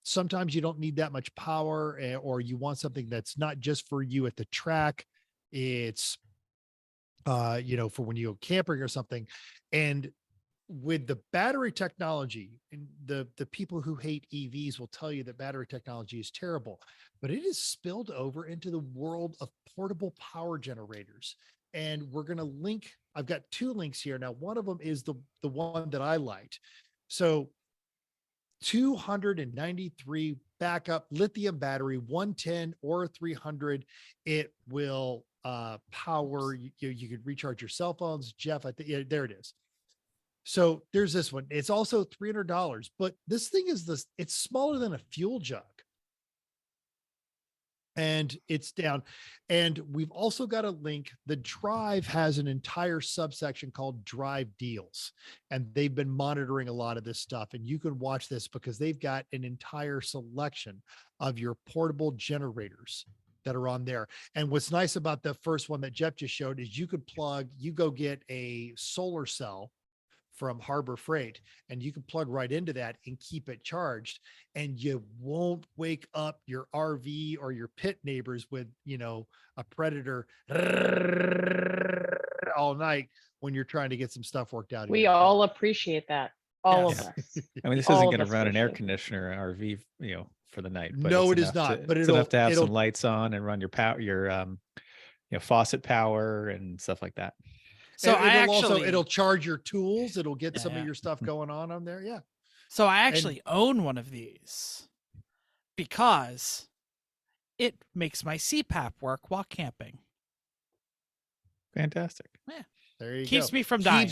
Sometimes you don't need that much power, or you want something that's not just for you at the track. It's, for when you go camping or something. And with the battery technology, and the people who hate EVs will tell you that battery technology is terrible, but it is spilled over into the world of portable power generators. And we're going to link, I've got 2 links here. Now, one of them is the one that I liked. So 293 backup lithium battery, 110 or 300. It will power, you could recharge your cell phones. Jeff, I think, yeah, there it is. So there's this one. It's also $300, but this thing is it's smaller than a fuel jug. And it's down. And we've also got a link. The Drive has an entire subsection called Drive Deals, and they've been monitoring a lot of this stuff. And you can watch this because they've got an entire selection of your portable generators that are on there. And what's nice about the first one that Jeff just showed is you go get a solar cell from Harbor Freight, and you can plug right into that and keep it charged, and you won't wake up your RV or your pit neighbors with, a Predator all night when you're trying to get some stuff worked out. We all appreciate that. All of Yes. us. I mean, this All isn't of going to us run an air appreciate it. conditioner or RV, for the night. But No, it's it is enough not, to- but it's enough to have it'll- some lights on and run your power, your faucet power and stuff like that. So it'll charge your tools. It'll get some Yeah. of your stuff going on there. Yeah. So I actually own one of these because it makes my CPAP work while camping. Fantastic. There you go. Keeps me from dying.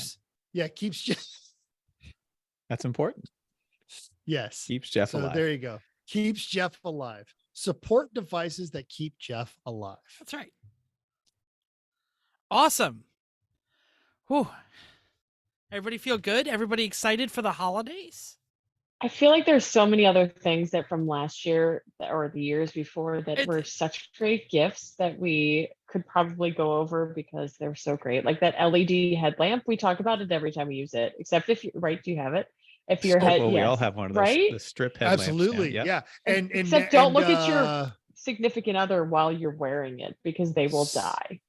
Keeps just, That's important. yes. Keeps Jeff So alive. there you go. Keeps Jeff alive. Support devices that keep Jeff alive. That's right. Awesome. Whew. Everybody feel good? Everybody excited for the holidays? I feel like there's so many other things that from last year or the years before that It- were such great gifts that we could probably go over because they're so great. Like that LED headlamp, we talk about it every time we use it, except if you, right, do you have it? If your head, Well, we all yes, have one of those, right? the strip headlamps. Absolutely. Yeah. Yeah. And- And except don't look at your uh, significant other while you're wearing it because they will die.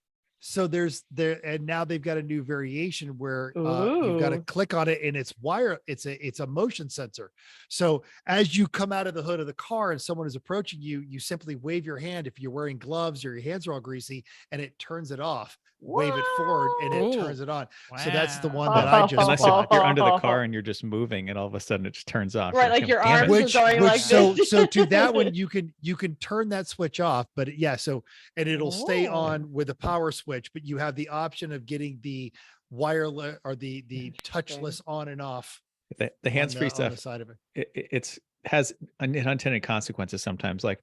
So and now they've got a new variation where you've got to Ooh. click on it and it's a motion sensor. So as you come out of the hood of the car and someone is approaching you, you simply wave your hand if you're wearing gloves or your hands are all greasy, and it turns it off. Wave it forward and it Ooh. turns it on. So that's the one Wow. that I just Unless bought. you're under the car and you're just moving and all of a sudden it just turns off. Right, You're like your damn it. arms are going like so this. so to that one you can turn that switch off, but yeah, so and it'll stay Oh. on with a power switch, but you have the option of getting the wireless or the touchless on and off The hands-free on the stuff, side of it. it's has unintended consequences sometimes. Like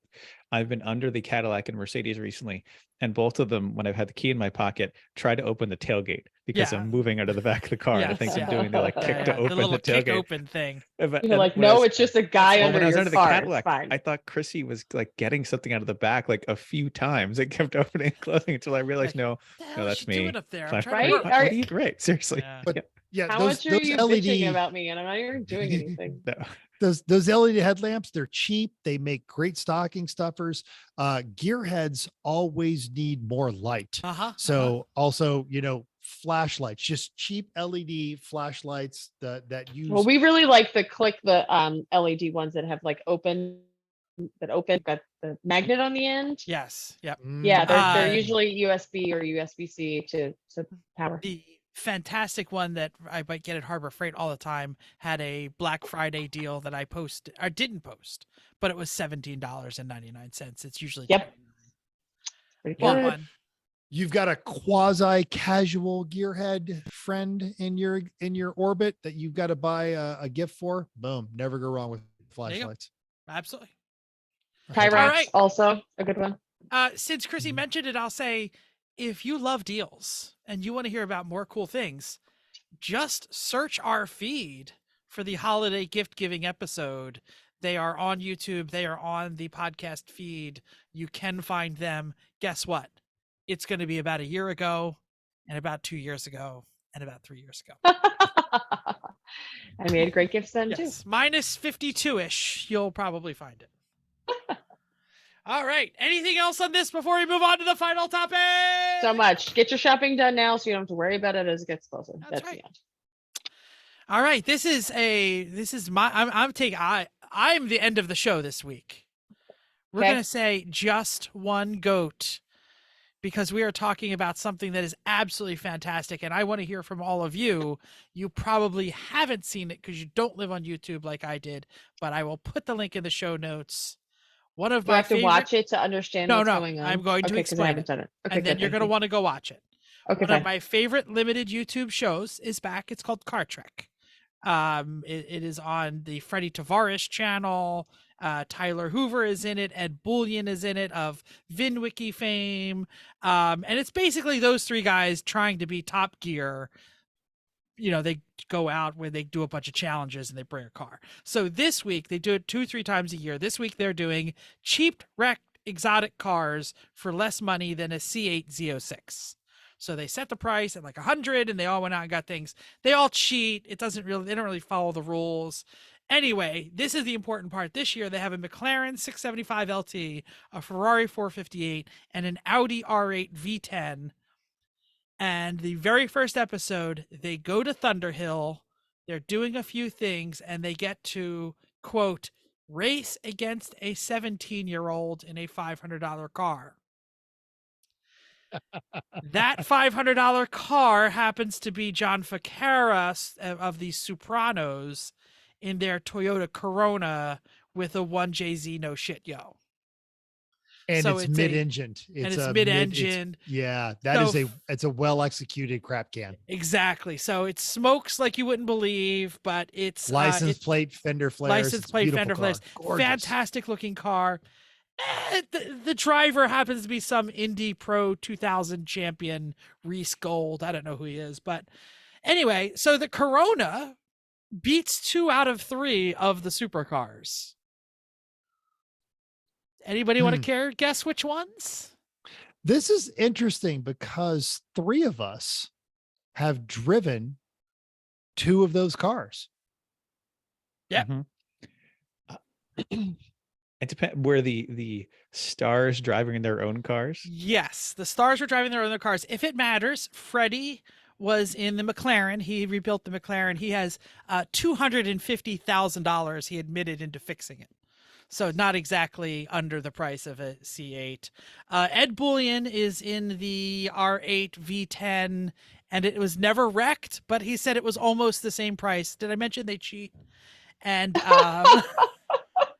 I've been under the Cadillac and Mercedes recently, and both of them, when I've had the key in my pocket, try to open the tailgate because Yeah. I'm moving out of the back of the car. And the things I'm doing, they like kick to The open little the kick tailgate. open thing. But- You're and like, when I no, was- it's just a guy well, under when I was your under the car. Cadillac, It's fine. I thought Chrissy was like getting something out of the back like a few times. It kept opening and closing until I realized, Like, no, The no, hell is that's she me. doing up there? I'm Fine. trying to Right? work. Are- Right? Seriously. Yeah. But yeah, How those much are you bitching LED about me? And I'm not even doing anything. No. those LED headlamps, they're cheap. They make great stocking stuffers. Gearheads always need more light. So also, flashlights, just cheap LED flashlights that use. Well, we really like the LED ones that have like open that open, got the magnet on the end. Yes. Yep. Yeah, they're Uh, usually USB or USB-C to power. The fantastic one that I might get at Harbor Freight all the time had a Black Friday deal that I didn't post, but it was $17.99. It's usually Yep. Pretty good. one. You've got a quasi casual gearhead friend in your orbit that you've got to buy a gift for. Boom. Never go wrong with you go. flashlights. Absolutely. Pyrex, right. also a good one. Since Chrissy mentioned it, I'll say if you love deals and you want to hear about more cool things, just search our feed for the holiday gift giving episode. They are on YouTube. They are on the podcast feed. You can find them. Guess what? It's going to be about a year ago and about 2 years ago and about 3 years ago. I made great gifts then too. Yes, minus 52-ish. You'll probably find it. All right. Anything else on this before we move on to the final topic? So much. Get your shopping done now so you don't have to worry about it as it gets closer. That's the right. end. All right. I'm the end of the show this week. We're Okay. going to say just one goat because we are talking about something that is absolutely fantastic. And I want to hear from all of you. You probably haven't seen it because you don't live on YouTube like I did, but I will put the link in the show notes. One of Do I my have to favorite... watch it to understand what's going on? I'm going to Okay, 'cause I explain haven't it. done it. Okay, And then good, you're thank going to you. want to go watch it. Okay, One fine. of my favorite limited YouTube shows is back. It's called Car Trek. It is on the Freddie Tavares channel. Tyler Hoover is in it. Ed Bullion is in it of VinWiki fame. And it's basically those three guys trying to be Top Gear. You know, they go out where they do a bunch of challenges and they bring a car. So this week they do it 2-3 times a year. This week they're doing cheap wrecked exotic cars for less money than a C8 Z06. So they set the price at like 100 and they all went out and got things. They all cheat. They don't really follow the rules. Anyway, this is the important part. This year they have a McLaren 675 LT, a Ferrari 458, and an Audi R8 V10. And the very first episode, they go to Thunderhill. They're doing a few things and they get to, quote, race against a 17-year-old in a $500 car. That $500 car happens to be John Ficarra of the Sopranos in their Toyota Corona with a 1JZ no shit yo. And So it's mid-engined. It's mid-engined. Yeah, it's a well-executed crap can. Exactly. So it smokes like you wouldn't believe, but it's license plate, fender flares. License plate, fender flares. Fantastic looking car. The driver happens to be some Indy Pro 2000 champion, Reese Gold. I don't know who he is, but anyway, so the Corona beats 2 out of 3 of the supercars. Anybody want to guess which ones? This is interesting because 3 of us have driven 2 of those cars. Yeah. Mm-hmm. It depends. Were the stars driving in their own cars? Yes, the stars were driving their own cars. If it matters, Freddie was in the McLaren. He rebuilt the McLaren. He has $250,000 he admitted into fixing it. So not exactly under the price of a C8. Ed Bullion is in the R8 V10, and it was never wrecked, but he said it was almost the same price. Did I mention they cheat? And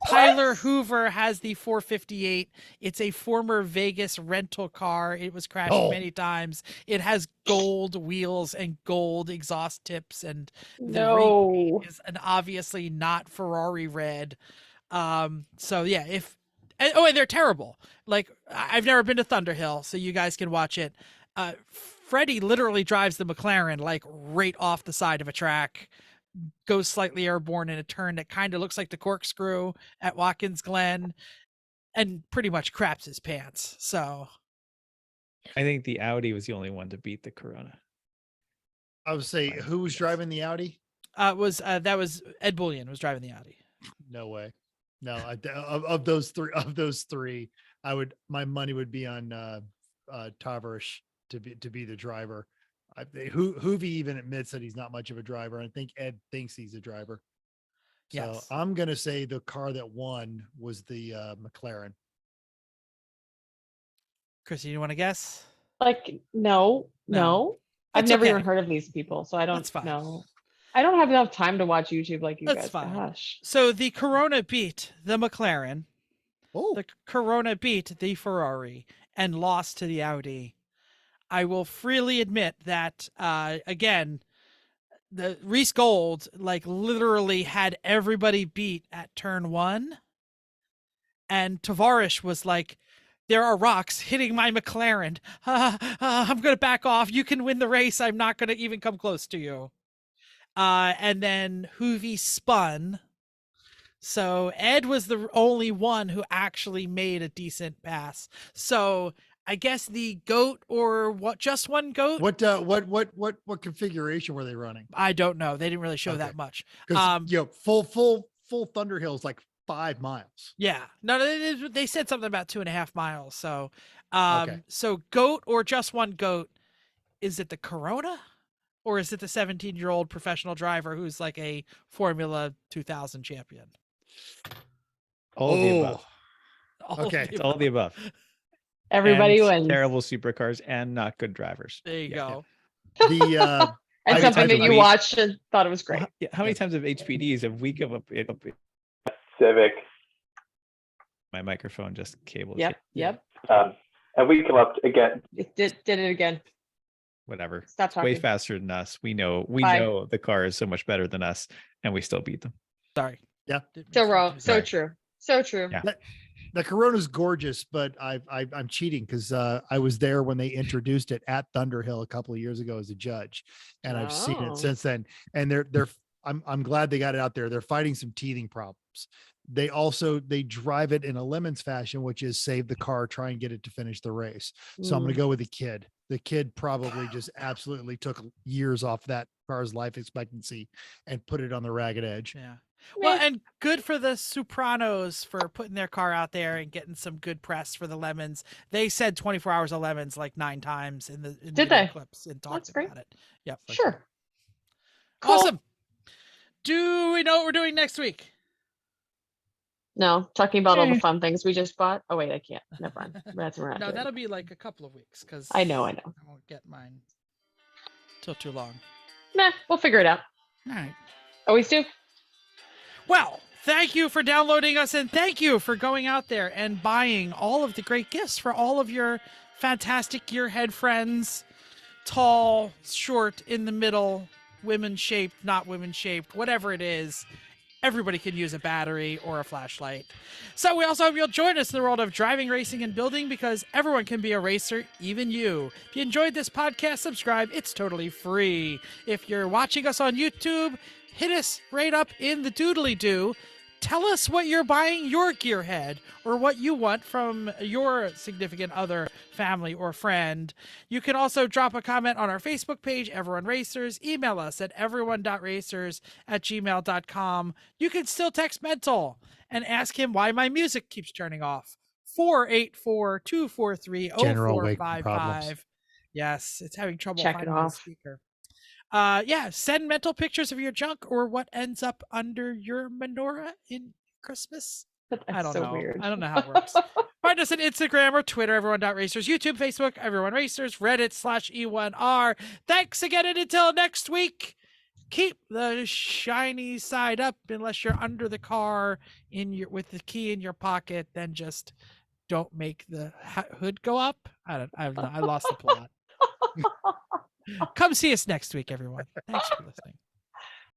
Tyler Hoover has the 458. It's a former Vegas rental car. It was crashed many times. It has gold wheels and gold exhaust tips, and the ring is an obviously not Ferrari red. So yeah, and they're terrible. Like, I've never been to Thunderhill, so you guys can watch it. Freddie literally drives the McLaren like right off the side of a track, goes slightly airborne in a turn that kind of looks like the corkscrew at Watkins Glen, and pretty much craps his pants. So I think the Audi was the only one to beat the Corona. I would say, who was driving the Audi? that was Ed Bullion was driving the Audi. No way. No, of those three, my money would be on Tavares to be the driver. Hoovy even admits that he's not much of a driver. I think Ed thinks he's a driver. So Yes. I'm going to say the car that won was the McLaren. Chrissy, you want to guess? Like, no. I've That's never even okay. heard of these people, so I don't That's fine. know. I don't have enough time to watch YouTube like you That's guys. fine. Gosh. So the Corona beat the McLaren. Oh, The Corona beat the Ferrari and lost to the Audi. I will freely admit that, again, the Reese Gold like literally had everybody beat at turn 1, and Tavares was like, "There are rocks hitting my McLaren. I'm gonna back off. You can win the race. I'm not gonna even come close to you." And then Hoovy spun. So Ed was the only one who actually made a decent pass. So I guess the goat, or what, just one goat? what configuration were they running? I don't know. They didn't really show Okay. that much. Because full Thunderhill is like 5 miles. Yeah. No, they said something about 2.5 miles. So, Okay. so goat or just one goat, is it the Corona? Or is it the 17-year-old professional driver who's like a Formula 2000 champion? All of the above. All of Okay. the It's all of the above. Everybody And wins. terrible supercars and not good drivers. There you go. The And How many something times that have you we- watched and thought it was great. How many times have HPDs have we come up? Civic. My microphone just cabled. Yep. And we come up again. It did it again. Whatever. Stop Way talking. faster than us. We know Bye. the car is so much better than us, and we still beat them. Sorry. Yeah. Didn't So mean to wrong. do So that. true. So true. Yeah. the Corona's gorgeous, but I'm cheating because I was there when they introduced it at Thunderhill a couple of years ago as a judge, and I've seen Oh. it since then. And I'm glad they got it out there. They're fighting some teething problems. They drive it in a Lemons fashion, which is save the car, try and get it to finish the race. So I'm going to go with the kid. The kid probably just absolutely took years off that car's life expectancy and put it on the ragged edge. Yeah. Well, and good for the Sopranos for putting their car out there and getting some good press for the Lemons. They said 24 hours of Lemons like 9 times in the Did video they? clips and talked That's great. about it. Yep. Sure. Cool. Awesome. Do we know what we're doing next week? No, talking about all the fun things we just bought. Oh wait, I can't. Never mind. That's right. No, that'll be like a couple of weeks because I know. I won't get mine till too long. Nah, we'll figure it out. All right. Always do. Well, thank you for downloading us, and thank you for going out there and buying all of the great gifts for all of your fantastic Gearhead friends. Tall, short, in the middle, women-shaped, not women-shaped, whatever it is. Everybody can use a battery or a flashlight. So we also hope you'll join us in the world of driving, racing, and building, because everyone can be a racer, even you. If you enjoyed this podcast, subscribe. It's totally free. If you're watching us on YouTube, hit us right up in the doodly-doo. Tell us what you're buying your Gearhead, or what you want from your significant other, family, or friend. You can also drop a comment on our Facebook page, Everyone Racers. Email us at everyone.racers@gmail.com. You can still text Mental and ask him why my music keeps turning off. 484-243-0455. Yes, it's having trouble Check it finding the off. speaker. Send Mental pictures of your junk or what ends up under your menorah in Christmas. That's I don't so know. weird. I don't know how it works. Find us on Instagram or Twitter, Everyone.Racers, YouTube, Facebook, Everyone Racers, Reddit /E1R. Thanks again, and until next week, keep the shiny side up unless you're under the car with the key in your pocket. Then just don't make the hood go up. I lost the plot. Come see us next week, everyone. Thanks for listening.